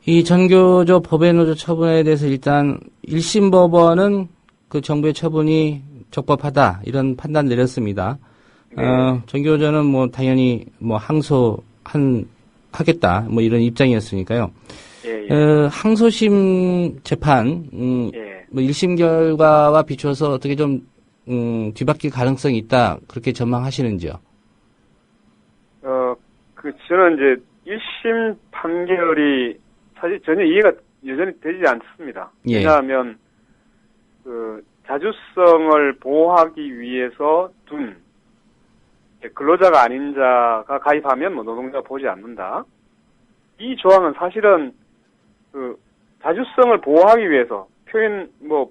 이 전교조 법외노조 처분에 대해서 일단 1심 법원은 그 정부의 처분이 적법하다 이런 판단 내렸습니다. 네. 전교조는 당연히 하겠다 이런 입장이었으니까요. 예. 항소심 재판 1심 결과와 비춰서 어떻게 좀 뒤바뀔 가능성이 있다 그렇게 전망하시는지요? 저는 이제 1심 판결이 사실 전혀 이해가 여전히 되지 않습니다. 예. 왜냐하면 자주성을 보호하기 위해서 둔 근로자가 아닌 자가 가입하면 노동자가 보지 않는다. 이 조항은 사실은 자주성을 보호하기 위해서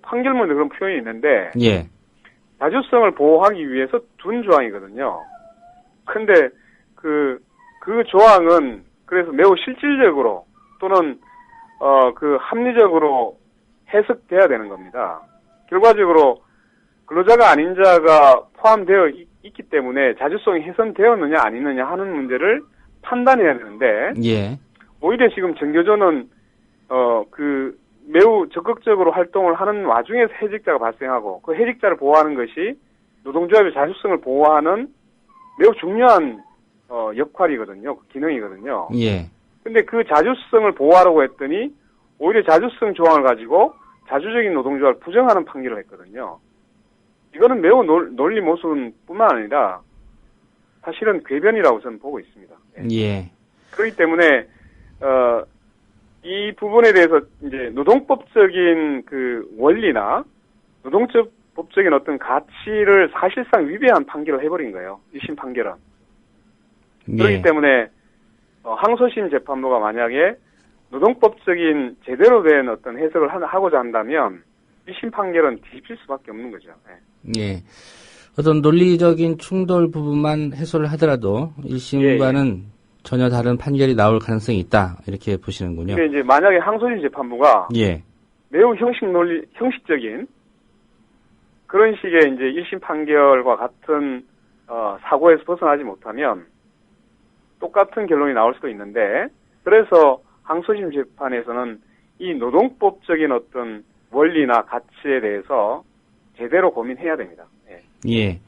판결문에 그런 표현이 있는데 예. 자주성을 보호하기 위해서 둔 조항이거든요. 근데 그 조항은 그래서 매우 실질적으로 또는 합리적으로 해석돼야 되는 겁니다. 결과적으로 근로자가 아닌 자가 포함되어 있기 때문에 자주성이 훼손되었느냐 아니느냐 하는 문제를 판단해야 되는데 예. 오히려 지금 전교조는 매우 적극적으로 활동을 하는 와중에서 해직자가 발생하고 그 해직자를 보호하는 것이 노동조합의 자주성을 보호하는 매우 중요한 역할이거든요. 기능이거든요. 예. 근데 그 자주성을 보호하라고 했더니 오히려 자주성 조항을 가지고 자주적인 노동조합을 부정하는 판결을 했거든요. 이거는 매우 논리 모순뿐만 아니라 사실은 궤변이라고 저는 보고 있습니다. 예. 그렇기 때문에 이 부분에 대해서 이제 노동법적인 그 원리나 노동법적인 어떤 가치를 사실상 위배한 판결을 해버린 거예요. 1심 판결은. 예. 그렇기 때문에 항소심 재판부가 만약에 노동법적인 제대로 된 어떤 해석을 하고자 한다면 1심 판결은 뒤집힐 수밖에 없는 거죠. 네. 예. 어떤 논리적인 충돌 부분만 해소를 하더라도 1심과는 전혀 다른 판결이 나올 가능성이 있다. 이렇게 보시는군요. 근데 이제 만약에 항소심 재판부가 예. 매우 형식적인 그런 식의 이제 1심 판결과 같은 사고에서 벗어나지 못하면 똑같은 결론이 나올 수도 있는데, 그래서 항소심 재판에서는 이 노동법적인 어떤 원리나 가치에 대해서 제대로 고민해야 됩니다. 예.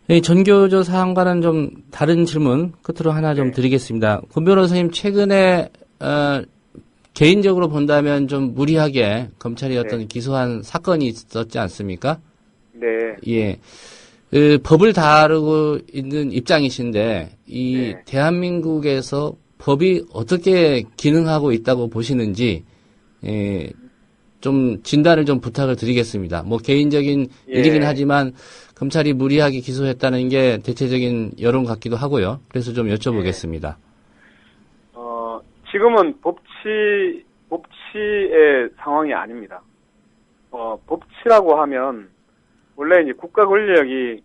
예. 전교조 사항과는 좀 다른 질문 끝으로 하나 좀 드리겠습니다. 권 변호사님, 최근에 개인적으로 본다면 좀 무리하게 검찰이 어떤 기소한 사건이 있었지 않습니까? 네. 예. 법을 다루고 있는 입장이신데, 이 대한민국에서 법이 어떻게 기능하고 있다고 보시는지, 좀 진단을 좀 부탁을 드리겠습니다. 뭐 개인적인 일이긴 하지만 검찰이 무리하게 기소했다는 게 대체적인 여론 같기도 하고요. 그래서 좀 여쭤보겠습니다. 지금은 법치의 상황이 아닙니다. 법치라고 하면 원래 이제 국가 권력이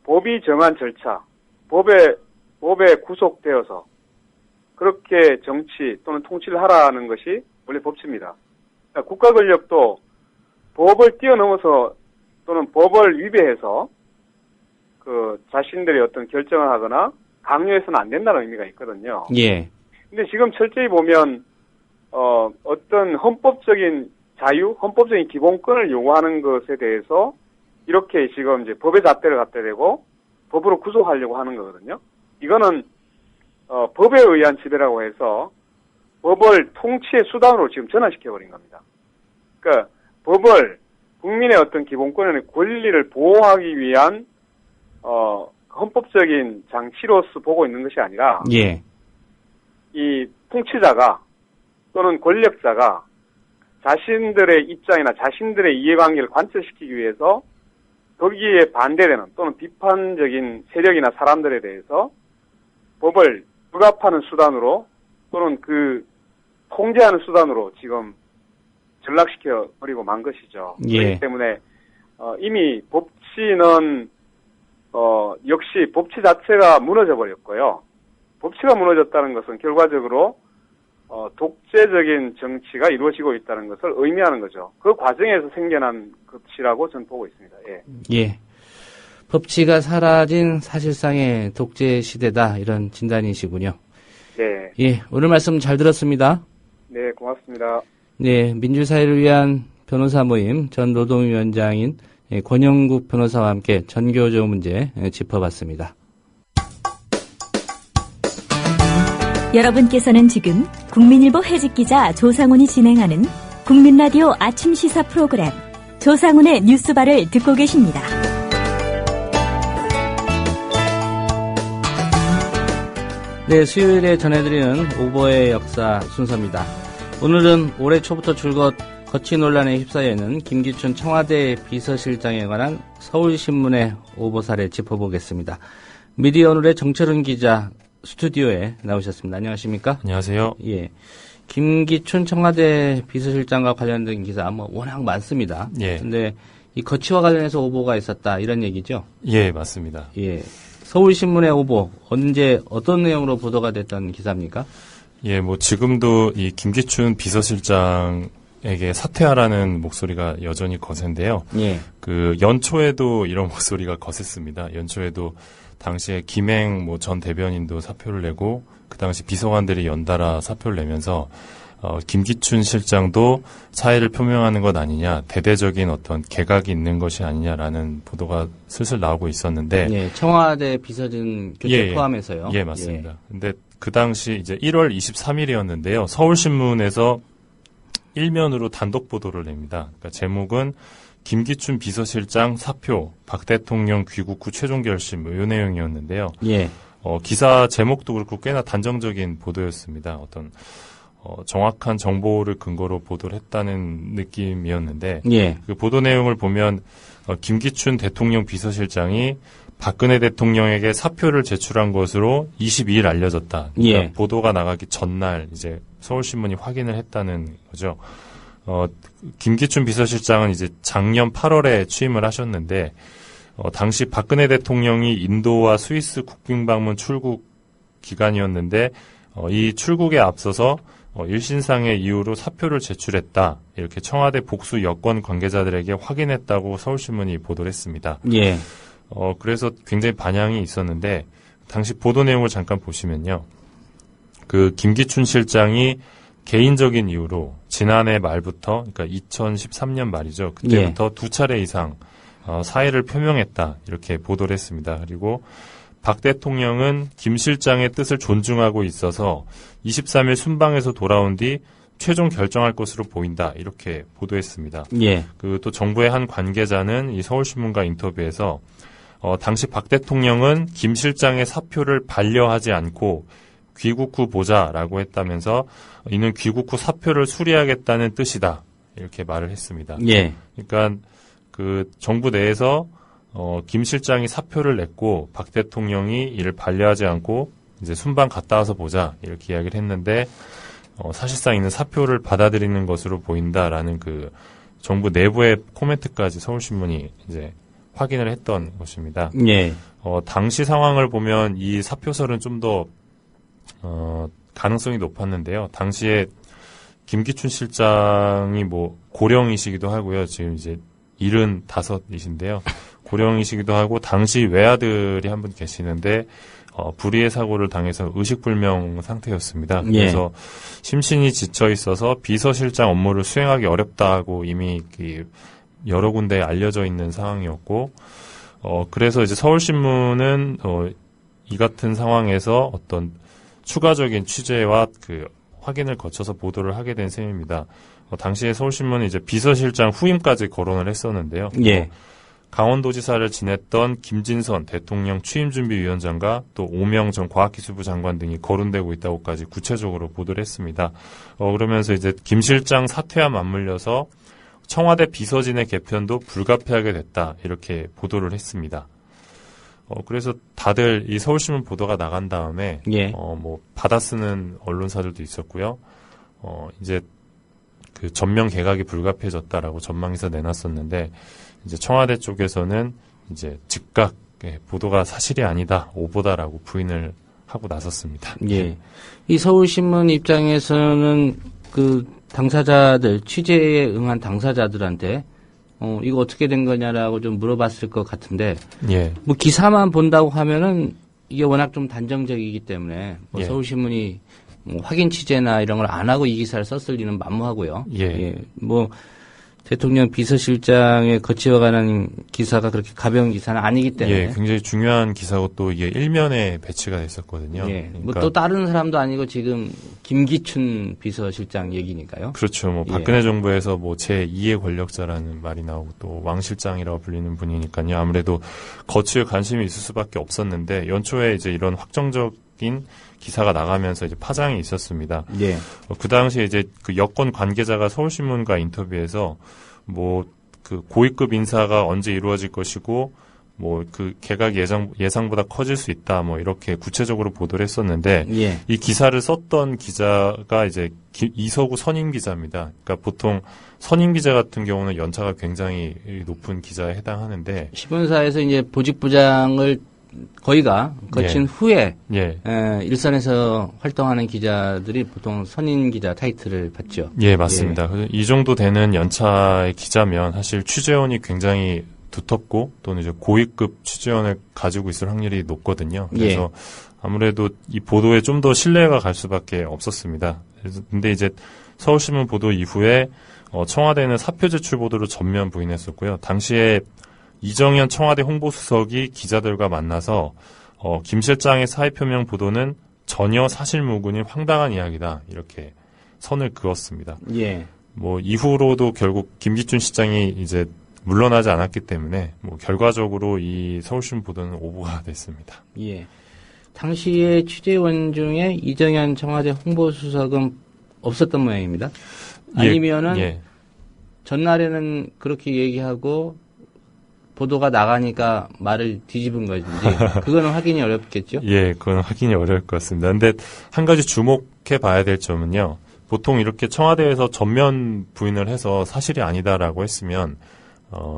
법이 정한 절차, 법에 구속되어서 그렇게 정치 또는 통치를 하라는 것이 원래 법치입니다. 그러니까 국가 권력도 법을 뛰어넘어서 또는 법을 위배해서 그 자신들이 어떤 결정을 하거나 강요해서는 안 된다는 의미가 있거든요. 예. 근데 지금 철저히 보면 어떤 헌법적인 자유, 헌법적인 기본권을 요구하는 것에 대해서 이렇게 지금 이제 법의 잣대를 갖다 대고 법으로 구속하려고 하는 거거든요. 이거는 법에 의한 지배라고 해서 법을 통치의 수단으로 지금 전환시켜버린 겁니다. 그러니까 법을 국민의 어떤 기본권의 권리를 보호하기 위한 헌법적인 장치로서 보고 있는 것이 아니라 이 통치자가 또는 권력자가 자신들의 입장이나 자신들의 이해관계를 관철시키기 위해서 거기에 반대되는 또는 비판적인 세력이나 사람들에 대해서 법을 억압하는 수단으로 또는 그 통제하는 수단으로 지금 전락시켜 버리고 만 것이죠. 그렇기 때문에 이미 법치는 역시 법치 자체가 무너져 버렸고요. 법치가 무너졌다는 것은 결과적으로 독재적인 정치가 이루어지고 있다는 것을 의미하는 거죠. 그 과정에서 생겨난 것이라고 저는 보고 있습니다. 예. 법치가 사라진 사실상의 독재 시대다, 이런 진단이시군요. 네. 예, 오늘 말씀 잘 들었습니다. 네, 고맙습니다. 네, 민주사회를 위한 변호사 모임 전 노동위원장인 권영국 변호사와 함께 전교조 문제 짚어봤습니다. 여러분께서는 지금 국민일보 해직기자 조상훈이 진행하는 국민라디오 아침 시사 프로그램 조상훈의 뉴스바를 듣고 계십니다. 네, 수요일에 전해드리는 오보의 역사 순서입니다. 오늘은 올해 초부터 줄곧 거취 논란에 휩싸여 있는 김기춘 청와대 비서실장에 관한 서울신문의 오보 사례 짚어보겠습니다. 미디어오늘의 정철훈 기자 스튜디오에 나오셨습니다. 안녕하십니까? 안녕하세요. 예. 김기춘 청와대 비서실장과 관련된 기사 워낙 많습니다. 예. 근데 이 거취와 관련해서 오보가 있었다, 이런 얘기죠? 예, 맞습니다. 예. 서울신문의 오보, 언제 어떤 내용으로 보도가 됐던 기사입니까? 예, 지금도 이 김기춘 비서실장에게 사퇴하라는 목소리가 여전히 거센데요. 예. 연초에도 이런 목소리가 거셌습니다. 연초에도 당시에 김행 전 대변인도 사표를 내고, 그 당시 비서관들이 연달아 사표를 내면서 김기춘 실장도 사의를 표명하는 것 아니냐, 대대적인 어떤 개각이 있는 것이 아니냐라는 보도가 슬슬 나오고 있었는데, 예, 청와대 비서진 교체 포함해서요. 예, 맞습니다. 근데 그 당시 이제 1월 23일이었는데요. 서울신문에서 일면으로 단독 보도를 냅니다. 그러니까 제목은 김기춘 비서실장 사표, 박 대통령 귀국 후 최종 결심, 이 내용이었는데요. 예. 기사 제목도 그렇고 꽤나 단정적인 보도였습니다. 어떤 정확한 정보를 근거로 보도를 했다는 느낌이었는데 예. 그 보도 내용을 보면 김기춘 대통령 비서실장이 박근혜 대통령에게 사표를 제출한 것으로 22일 알려졌다. 그러니까 예. 보도가 나가기 전날 이제 서울신문이 확인을 했다는 거죠. 김기춘 비서실장은 이제 작년 8월에 취임을 하셨는데 당시 박근혜 대통령이 인도와 스위스 국빈방문 출국 기간이었는데 이 출국에 앞서서 일신상의 이유로 사표를 제출했다. 이렇게 청와대 복수 여권 관계자들에게 확인했다고 서울신문이 보도를 했습니다. 예. 그래서 굉장히 반향이 있었는데 당시 보도 내용을 잠깐 보시면요. 그 김기춘 실장이 개인적인 이유로 지난해 말부터 그러니까 2013년 말이죠. 그때부터 두 차례 이상 사의를 표명했다. 이렇게 보도를 했습니다. 그리고 박 대통령은 김 실장의 뜻을 존중하고 있어서 23일 순방에서 돌아온 뒤 최종 결정할 것으로 보인다. 이렇게 보도했습니다. 예. 또 정부의 한 관계자는 이 서울신문과 인터뷰에서 당시 박 대통령은 김 실장의 사표를 반려하지 않고 귀국 후 보자라고 했다면서 이는 귀국 후 사표를 수리하겠다는 뜻이다. 이렇게 말을 했습니다. 예. 그러니까 그 정부 내에서 김 실장이 사표를 냈고 박 대통령이 이를 반려하지 않고 이제 순방 갔다 와서 보자 이렇게 이야기를 했는데 사실상 이는 사표를 받아들이는 것으로 보인다라는 그 정부 내부의 코멘트까지 서울신문이 이제 확인을 했던 것입니다. 예. 당시 상황을 보면 이 사표설은 좀 더 가능성이 높았는데요. 당시에 김기춘 실장이 뭐 고령이시기도 하고요. 지금 이제 75이신데요. 고령이시기도 하고 당시 외아들이 한 분 계시는데 불의의 사고를 당해서 의식불명 상태였습니다. 그래서 심신이 지쳐 있어서 비서실장 업무를 수행하기 어렵다고 이미 여러 군데에 알려져 있는 상황이었고 그래서 이제 서울신문은 이 같은 상황에서 어떤 추가적인 취재와 그 확인을 거쳐서 보도를 하게 된 셈입니다. 당시에 서울신문은 이제 비서실장 후임까지 거론을 했었는데요. 예. 강원도지사를 지냈던 김진선 대통령 취임준비위원장과 또 오명 전 과학기술부 장관 등이 거론되고 있다고까지 구체적으로 보도를 했습니다. 그러면서 이제 김 실장 사퇴와 맞물려서 청와대 비서진의 개편도 불가피하게 됐다. 이렇게 보도를 했습니다. 그래서 다들 이 서울신문 보도가 나간 다음에 뭐 받아쓰는 언론사들도 있었고요. 이제 그 전면 개각이 불가피해졌다라고 전망기사 내놨었는데 이제 청와대 쪽에서는 이제 즉각 보도가 사실이 아니다, 오보다라고 부인을 하고 나섰습니다. 예. 이 서울신문 입장에서는 그 당사자들, 취재에 응한 당사자들한테 이거 어떻게 된 거냐라고 좀 물어봤을 것 같은데, 예. 뭐 기사만 본다고 하면은 이게 워낙 좀 단정적이기 때문에 뭐 예. 서울신문이 뭐 확인 취재나 이런 걸 안 하고 이 기사를 썼을 리는 만무하고요. 예. 뭐 대통령 비서실장의 거치어가는 기사가 그렇게 가벼운 기사는 아니기 때문에. 예, 굉장히 중요한 기사고 또 이게 일면에 배치가 됐었거든요. 예. 그러니까 뭐 또 다른 사람도 아니고 지금 김기춘 비서실장 얘기니까요. 그렇죠. 뭐 박근혜 정부에서 뭐 제2의 권력자라는 말이 나오고 또 왕 실장이라고 불리는 분이니까요. 아무래도 거치에 관심이 있을 수밖에 없었는데 연초에 이제 이런 확정적인 기사가 나가면서 이제 파장이 있었습니다. 예. 그 당시에 이제 그 여권 관계자가 서울신문과 인터뷰에서 뭐 그 고위급 인사가 언제 이루어질 것이고 뭐 그 개각 예상보다 커질 수 있다 뭐 이렇게 구체적으로 보도를 했었는데 예. 이 기사를 썼던 기자가 이제 이서구 선임 기자입니다. 그러니까 보통 선임 기자 같은 경우는 연차가 굉장히 높은 기자에 해당하는데 신문사에서 이제 보직부장을 거의가 거친 후에 일선에서 활동하는 기자들이 보통 선임 기자 타이틀을 받죠. 예, 맞습니다. 이 정도 되는 연차의 기자면 사실 취재원이 굉장히 두텁고 또는 이제 고위급 취재원을 가지고 있을 확률이 높거든요. 그래서 아무래도 이 보도에 좀 더 신뢰가 갈 수밖에 없었습니다. 근데 이제 서울신문 보도 이후에 청와대는 사표 제출 보도를 전면 부인했었고요. 당시에 이정현 청와대 홍보수석이 기자들과 만나서 김 실장의 사의 표명 보도는 전혀 사실무근인 황당한 이야기다 이렇게 선을 그었습니다. 예. 뭐 이후로도 결국 김기춘 실장이 이제 물러나지 않았기 때문에 뭐 결과적으로 이 서울신문 보도는 오보가 됐습니다. 예. 당시에 취재원 중에 이정현 청와대 홍보수석은 없었던 모양입니다. 예, 아니면은 예. 전날에는 그렇게 얘기하고 보도가 나가니까 말을 뒤집은 것인지 그거는 확인이 어렵겠죠? 예, 그건 확인이 어려울 것 같습니다. 근데 한 가지 주목해 봐야 될 점은요. 보통 이렇게 청와대에서 전면 부인을 해서 사실이 아니다라고 했으면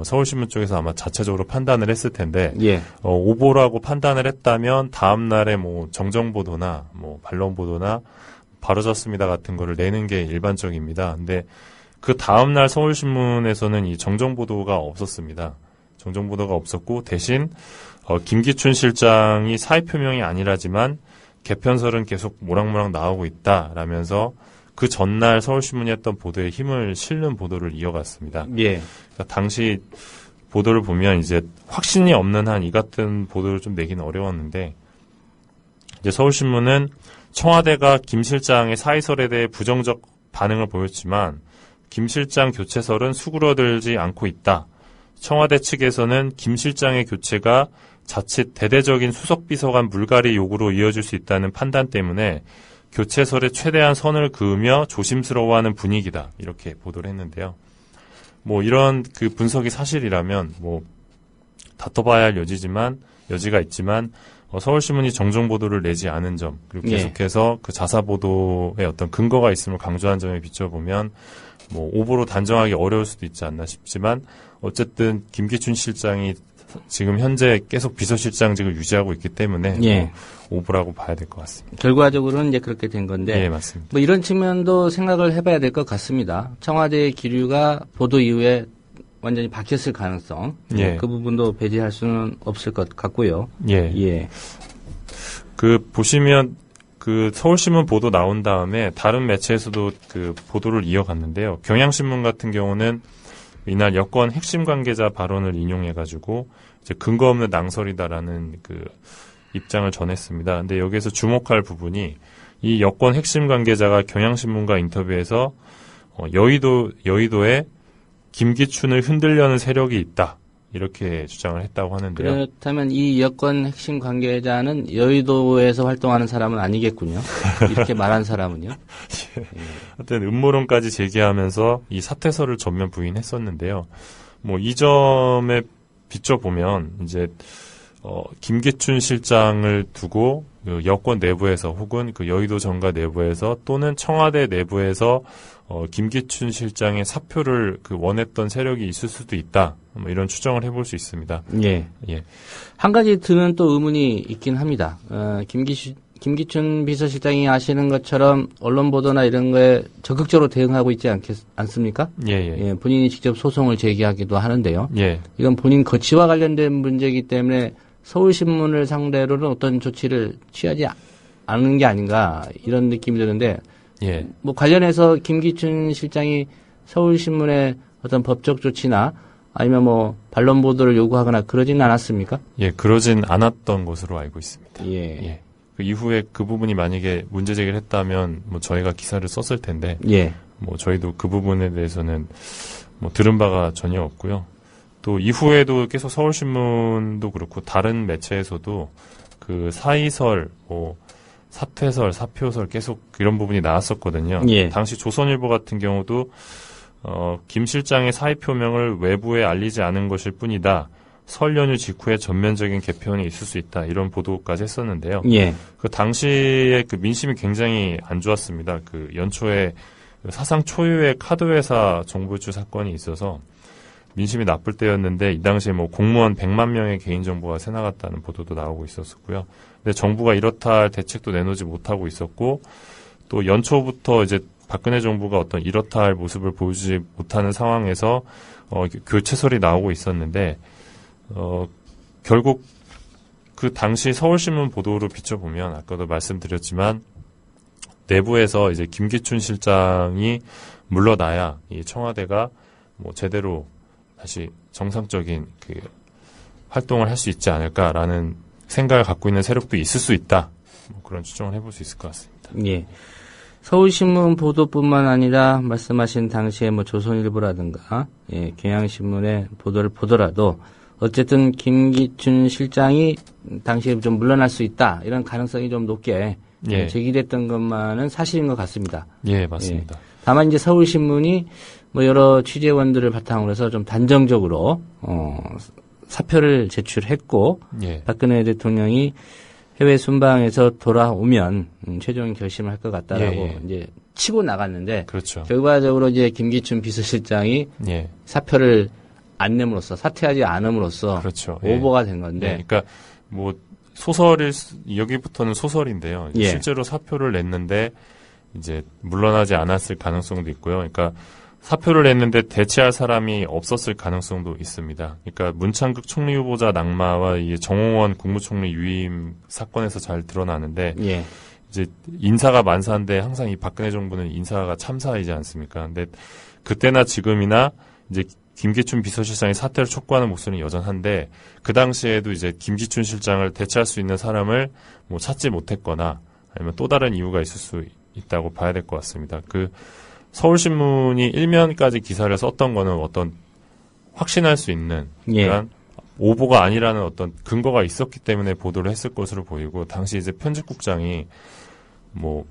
서울신문 쪽에서 아마 자체적으로 판단을 했을 텐데 예. 오보라고 판단을 했다면 다음 날에 뭐 정정보도나 뭐 반론보도나 바로졌습니다 같은 거를 내는 게 일반적입니다. 근데 그 다음 날 서울신문에서는 이 정정보도가 없었습니다. 정정보도가 없었고 대신 김기춘 실장이 사의 표명이 아니라지만 개편설은 계속 모락모락 나오고 있다라면서 그 전날 서울신문이 했던 보도에 힘을 실는 보도를 이어갔습니다. 예. 그러니까 당시 보도를 보면 이제 확신이 없는 한 이 같은 보도를 좀 내기는 어려웠는데 이제 서울신문은 청와대가 김 실장의 사의설에 대해 부정적 반응을 보였지만 김 실장 교체설은 수그러들지 않고 있다. 청와대 측에서는 김 실장의 교체가 자칫 대대적인 수석비서관 물갈이 요구로 이어질 수 있다는 판단 때문에 교체설에 최대한 선을 그으며 조심스러워하는 분위기다. 이렇게 보도를 했는데요. 뭐 이런 그 분석이 사실이라면 뭐 다퉈봐야 할 여지가 있지만 서울신문이 정정보도를 내지 않은 점 그리고 계속해서 그 자사보도에 어떤 근거가 있음을 강조한 점에 비춰보면 뭐 오보로 단정하기 어려울 수도 있지 않나 싶지만 어쨌든 김기춘 실장이 지금 현재 계속 비서실장직을 유지하고 있기 때문에 예. 뭐 오보라고 봐야 될 것 같습니다. 결과적으로는 이제 그렇게 된 건데 예, 맞습니다. 뭐 이런 측면도 생각을 해봐야 될 것 같습니다. 청와대의 기류가 보도 이후에 완전히 바뀌었을 가능성 예. 그 부분도 배제할 수는 없을 것 같고요. 예. 예. 그 보시면 그 서울신문 보도 나온 다음에 다른 매체에서도 그 보도를 이어갔는데요. 경향신문 같은 경우는 이날 여권 핵심 관계자 발언을 인용해가지고 이제 근거 없는 낭설이다라는 그 입장을 전했습니다. 근데 여기에서 주목할 부분이 이 여권 핵심 관계자가 경향신문과 인터뷰에서 여의도에 김기춘을 흔들려는 세력이 있다. 이렇게 주장을 했다고 하는데요. 그렇다면 이 여권 핵심 관계자는 여의도에서 활동하는 사람은 아니겠군요. 이렇게 말한 사람은요. 예. 하여튼 음모론까지 제기하면서 이 사퇴설을 전면 부인했었는데요. 뭐 이 점에 비춰보면 이제 김기춘 실장을 두고 그 여권 내부에서 혹은 그 여의도 정가 내부에서 또는 청와대 내부에서 김기춘 실장의 사표를 그 원했던 세력이 있을 수도 있다. 뭐 이런 추정을 해볼 수 있습니다. 예. 예. 한 가지 드는 또 의문이 있긴 합니다. 김기춘 비서실장이 아시는 것처럼 언론 보도나 이런 거에 적극적으로 대응하고 있지 않습니까? 예. 본인이 직접 소송을 제기하기도 하는데요. 예. 이건 본인 거취와 관련된 문제이기 때문에 서울신문을 상대로는 어떤 조치를 취하지 않은 게 아닌가 이런 느낌이 드는데 예. 뭐 관련해서 김기춘 실장이 서울신문의 어떤 법적 조치나 아니면 뭐 반론 보도를 요구하거나 그러진 않았습니까? 예, 그러진 않았던 것으로 알고 있습니다. 예. 그 이후에 그 부분이 만약에 문제 제기를 했다면 뭐 저희가 기사를 썼을 텐데 예. 뭐 저희도 그 부분에 대해서는 뭐 들은 바가 전혀 없고요. 또 이후에도 계속 서울신문도 그렇고 다른 매체에서도 그 사의설, 뭐 사퇴설, 사표설 계속 이런 부분이 나왔었거든요. 예. 당시 조선일보 같은 경우도 김 실장의 사의 표명을 외부에 알리지 않은 것일 뿐이다. 설 연휴 직후에 전면적인 개편이 있을 수 있다. 이런 보도까지 했었는데요. 예. 그 당시에 그 민심이 굉장히 안 좋았습니다. 그 연초에 사상 초유의 카드회사 정보유출 사건이 있어서 민심이 나쁠 때였는데 이 당시에 뭐 공무원 100만 명의 개인정보가 새나갔다는 보도도 나오고 있었고요. 근데 정부가 이렇다 할 대책도 내놓지 못하고 있었고 또 연초부터 이제 박근혜 정부가 어떤 이렇다 할 모습을 보여주지 못하는 상황에서 교체설이 나오고 있었는데 결국 그 당시 서울신문 보도로 비춰보면 아까도 말씀드렸지만 내부에서 이제 김기춘 실장이 물러나야 이 청와대가 뭐 제대로 다시 정상적인 그 활동을 할 수 있지 않을까라는 생각을 갖고 있는 세력도 있을 수 있다. 뭐 그런 추정을 해볼 수 있을 것 같습니다. 예. 서울신문 보도뿐만 아니라 말씀하신 당시에 뭐 조선일보라든가 경향신문의 보도를 보더라도 어쨌든 김기춘 실장이 당시에 좀 물러날 수 있다 이런 가능성이 좀 높게 예. 제기됐던 것만은 사실인 것 같습니다. 예, 맞습니다. 다만 이제 서울신문이 뭐 여러 취재원들을 바탕으로 해서 좀 단정적으로 사표를 제출했고 예. 박근혜 대통령이 해외 순방에서 돌아오면 최종 결심을 할 것 같다라고 예. 이제 치고 나갔는데 그렇죠. 결과적으로 이제 김기춘 비서실장이 예. 사표를 안 내므로써 사퇴하지 않음으로써 그렇죠. 오버가 된 건데. 예. 그러니까 뭐 여기부터는 소설인데요. 예. 실제로 사표를 냈는데 이제 물러나지 않았을 가능성도 있고요. 그러니까 사표를 냈는데 대체할 사람이 없었을 가능성도 있습니다. 그러니까 문창극 총리 후보자 낙마와 이 정홍원 국무총리 유임 사건에서 잘 드러나는데 예. 이제 인사가 만사인데 항상 이 박근혜 정부는 인사가 참사이지 않습니까? 근데 그때나 지금이나 이제 김기춘 비서실장이 사퇴를 촉구하는 목소리는 여전한데 그 당시에도 이제 김기춘 실장을 대체할 수 있는 사람을 뭐 찾지 못했거나 아니면 또 다른 이유가 있을 수 있다고 봐야 될 것 같습니다. 그 서울신문이 일면까지 기사를 썼던 거는 어떤 확신할 수 있는 예. 그러니까 오보가 아니라는 어떤 근거가 있었기 때문에 보도를 했을 것으로 보이고 당시 이제 편집국장이 뭐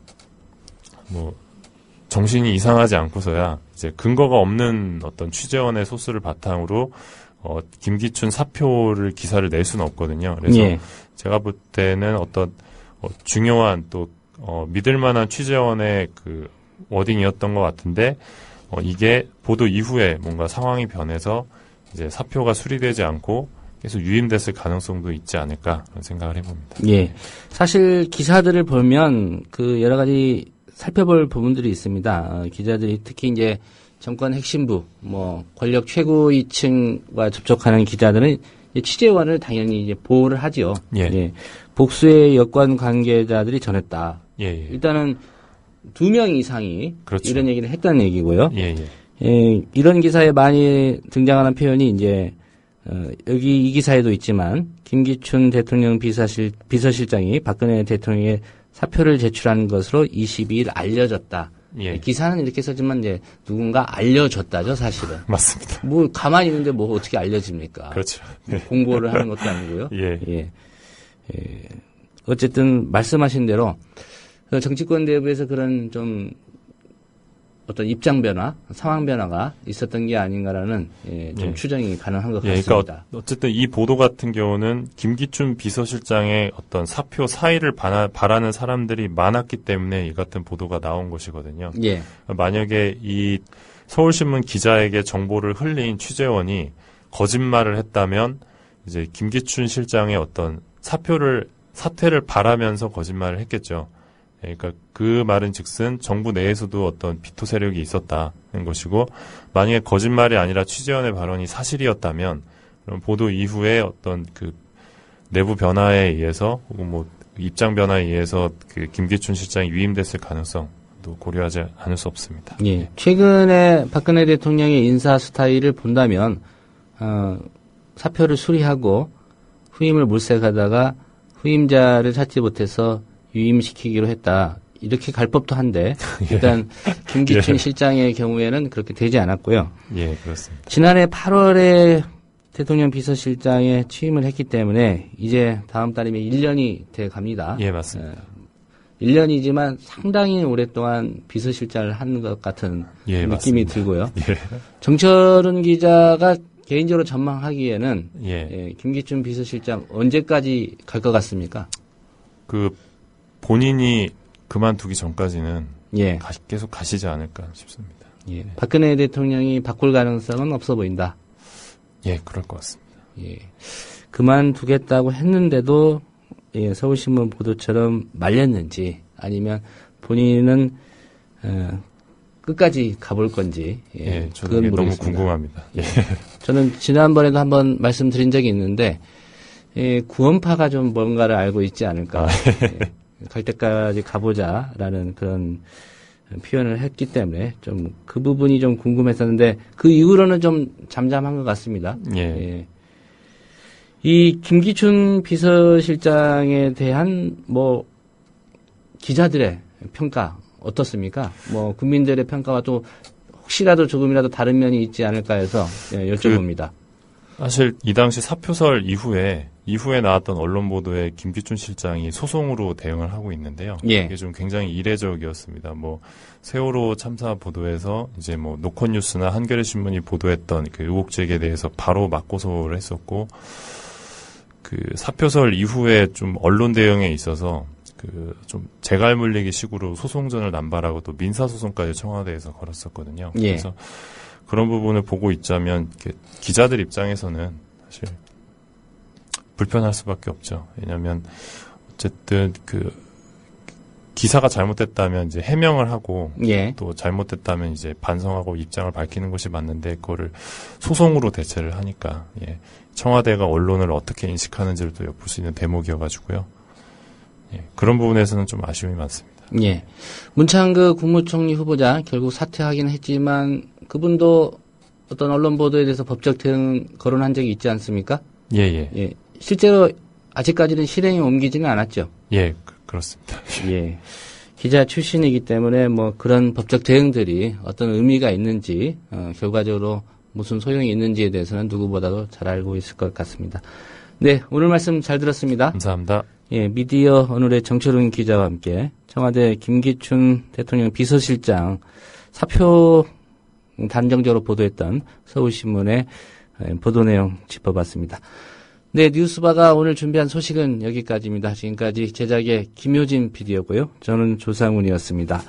정신이 이상하지 않고서야 이제 근거가 없는 어떤 취재원의 소스를 바탕으로 김기춘 사표를 기사를 낼 수는 없거든요. 그래서 예. 제가 볼 때는 어떤 중요한 또 믿을 만한 취재원의 그 워딩이었던 것 같은데 이게 보도 이후에 뭔가 상황이 변해서 이제 사표가 수리되지 않고 계속 유임됐을 가능성도 있지 않을까 그런 생각을 해봅니다. 예. 사실 기사들을 보면 그 여러 가지 살펴볼 부분들이 있습니다. 기자들이 특히 이제 정권 핵심부, 뭐 권력 최고위층과 접촉하는 기자들은 취재원을 당연히 이제 보호를 하죠. 예. 예. 복수의 여권 관계자들이 전했다. 예. 일단은 2명 이상이 그렇죠. 이런 얘기를 했다는 얘기고요. 예. 예, 이런 기사에 많이 등장하는 표현이 이제 여기 이 기사에도 있지만 김기춘 대통령 비서실장이 박근혜 대통령의 사표를 제출한 것으로 22일 알려졌다. 예. 기사는 이렇게 썼지만 이제 누군가 알려줬다죠, 사실은. 맞습니다. 뭐 가만히 있는데 뭐 어떻게 알려집니까? 그렇죠. 뭐 공고를 하는 것도 아니고요. 예. 예. 어쨌든 말씀하신 대로 정치권 내부에서 그런 좀 어떤 입장 변화, 상황 변화가 있었던 게 아닌가라는 좀 예. 추정이 가능한 것 예, 같습니다. 그러니까 어쨌든 이 보도 같은 경우는 김기춘 비서실장의 어떤 사표 사의를 바라는 사람들이 많았기 때문에 이 같은 보도가 나온 것이거든요. 예. 만약에 이 서울신문 기자에게 정보를 흘린 취재원이 거짓말을 했다면 이제 김기춘 실장의 어떤 사퇴를 바라면서 거짓말을 했겠죠. 그러니까 그 말은 즉슨 정부 내에서도 어떤 비토 세력이 있었다는 것이고 만약에 거짓말이 아니라 취재원의 발언이 사실이었다면 그럼 보도 이후에 어떤 그 내부 변화에 의해서 혹은 뭐 입장 변화에 의해서 그 김기춘 실장이 유임됐을 가능성도 고려하지 않을 수 없습니다. 예. 최근에 박근혜 대통령의 인사 스타일을 본다면 사표를 수리하고 후임을 물색하다가 후임자를 찾지 못해서 유임시키기로 했다. 이렇게 갈 법도 한데 일단 김기춘 예. 실장의 경우에는 그렇게 되지 않았고요. 예, 그렇습니다. 지난해 8월에 대통령 비서실장에 취임을 했기 때문에 이제 다음 달이면 1년이 돼 갑니다. 예, 맞습니다. 1년이지만 상당히 오랫동안 비서실장을 한 것 같은 예, 느낌이 맞습니다. 들고요. 예. 정철은 기자가 개인적으로 전망하기에는 예. 김기춘 비서실장 언제까지 갈 것 같습니까? 본인이 그만두기 전까지는 예. 계속 가시지 않을까 싶습니다. 예. 박근혜 대통령이 바꿀 가능성은 없어 보인다. 예, 그럴 것 같습니다. 예. 그만두겠다고 했는데도 서울신문 보도처럼 말렸는지 아니면 본인은 끝까지 가볼 건지 저도 그건 너무 모르겠습니다. 궁금합니다. 예. 저는 지난번에도 한번 말씀드린 적이 있는데 구원파가 좀 뭔가를 알고 있지 않을까. 갈 때까지 가보자라는 그런 표현을 했기 때문에 좀 그 부분이 좀 궁금했었는데 그 이후로는 좀 잠잠한 것 같습니다. 예. 이 김기춘 비서실장에 대한 뭐 기자들의 평가 어떻습니까? 뭐 국민들의 평가와 또 혹시라도 조금이라도 다른 면이 있지 않을까 해서 여쭤봅니다. 사실 이 당시 사표설 이후에 이후에 나왔던 언론 보도에 김기춘 실장이 소송으로 대응을 하고 있는데요. 예. 이게 좀 굉장히 이례적이었습니다. 세월호 참사 보도에서 이제 노컷뉴스나 한겨레 신문이 보도했던 그 의혹 제기에 대해서 바로 맞고소를 했었고, 그 사표설 이후에 좀 언론 대응에 있어서 좀 재갈 물리기 식으로 소송전을 남발하고 또 민사소송까지 청와대에서 걸었었거든요. 예. 그래서 그런 부분을 보고 있자면 기자들 입장에서는 사실 불편할 수밖에 없죠. 왜냐하면 어쨌든 기사가 잘못됐다면 이제 해명을 하고 예. 또 잘못됐다면 이제 반성하고 입장을 밝히는 것이 맞는데 그거를 소송으로 대체를 하니까 청와대가 언론을 어떻게 인식하는지를 또 엿볼 수 있는 대목이어가지고요. 그런 부분에서는 좀 아쉬움이 많습니다. 예. 문창그 국무총리 후보자 결국 사퇴하긴 했지만 그분도 어떤 언론 보도에 대해서 법적 대응 거론한 적이 있지 않습니까? 예. 실제로 아직까지는 실행에 옮기지는 않았죠. 예, 그렇습니다. 예. 기자 출신이기 때문에 그런 법적 대응들이 어떤 의미가 있는지, 결과적으로 무슨 소용이 있는지에 대해서는 누구보다도 잘 알고 있을 것 같습니다. 네, 오늘 말씀 잘 들었습니다. 감사합니다. 예, 미디어 오늘의 정철웅 기자와 함께 청와대 김기춘 대통령 비서실장 사표 단정적으로 보도했던 서울신문의 보도 내용 짚어봤습니다. 네, 뉴스바가 오늘 준비한 소식은 여기까지입니다. 지금까지 제작의 김효진 PD였고요. 저는 조상훈이었습니다.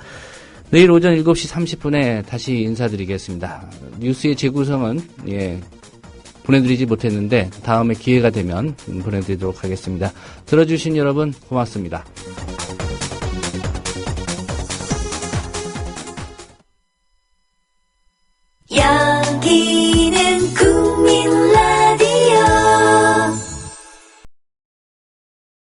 내일 오전 7시 30분에 다시 인사드리겠습니다. 뉴스의 재구성은 보내드리지 못했는데 다음에 기회가 되면 보내드리도록 하겠습니다. 들어주신 여러분 고맙습니다. 야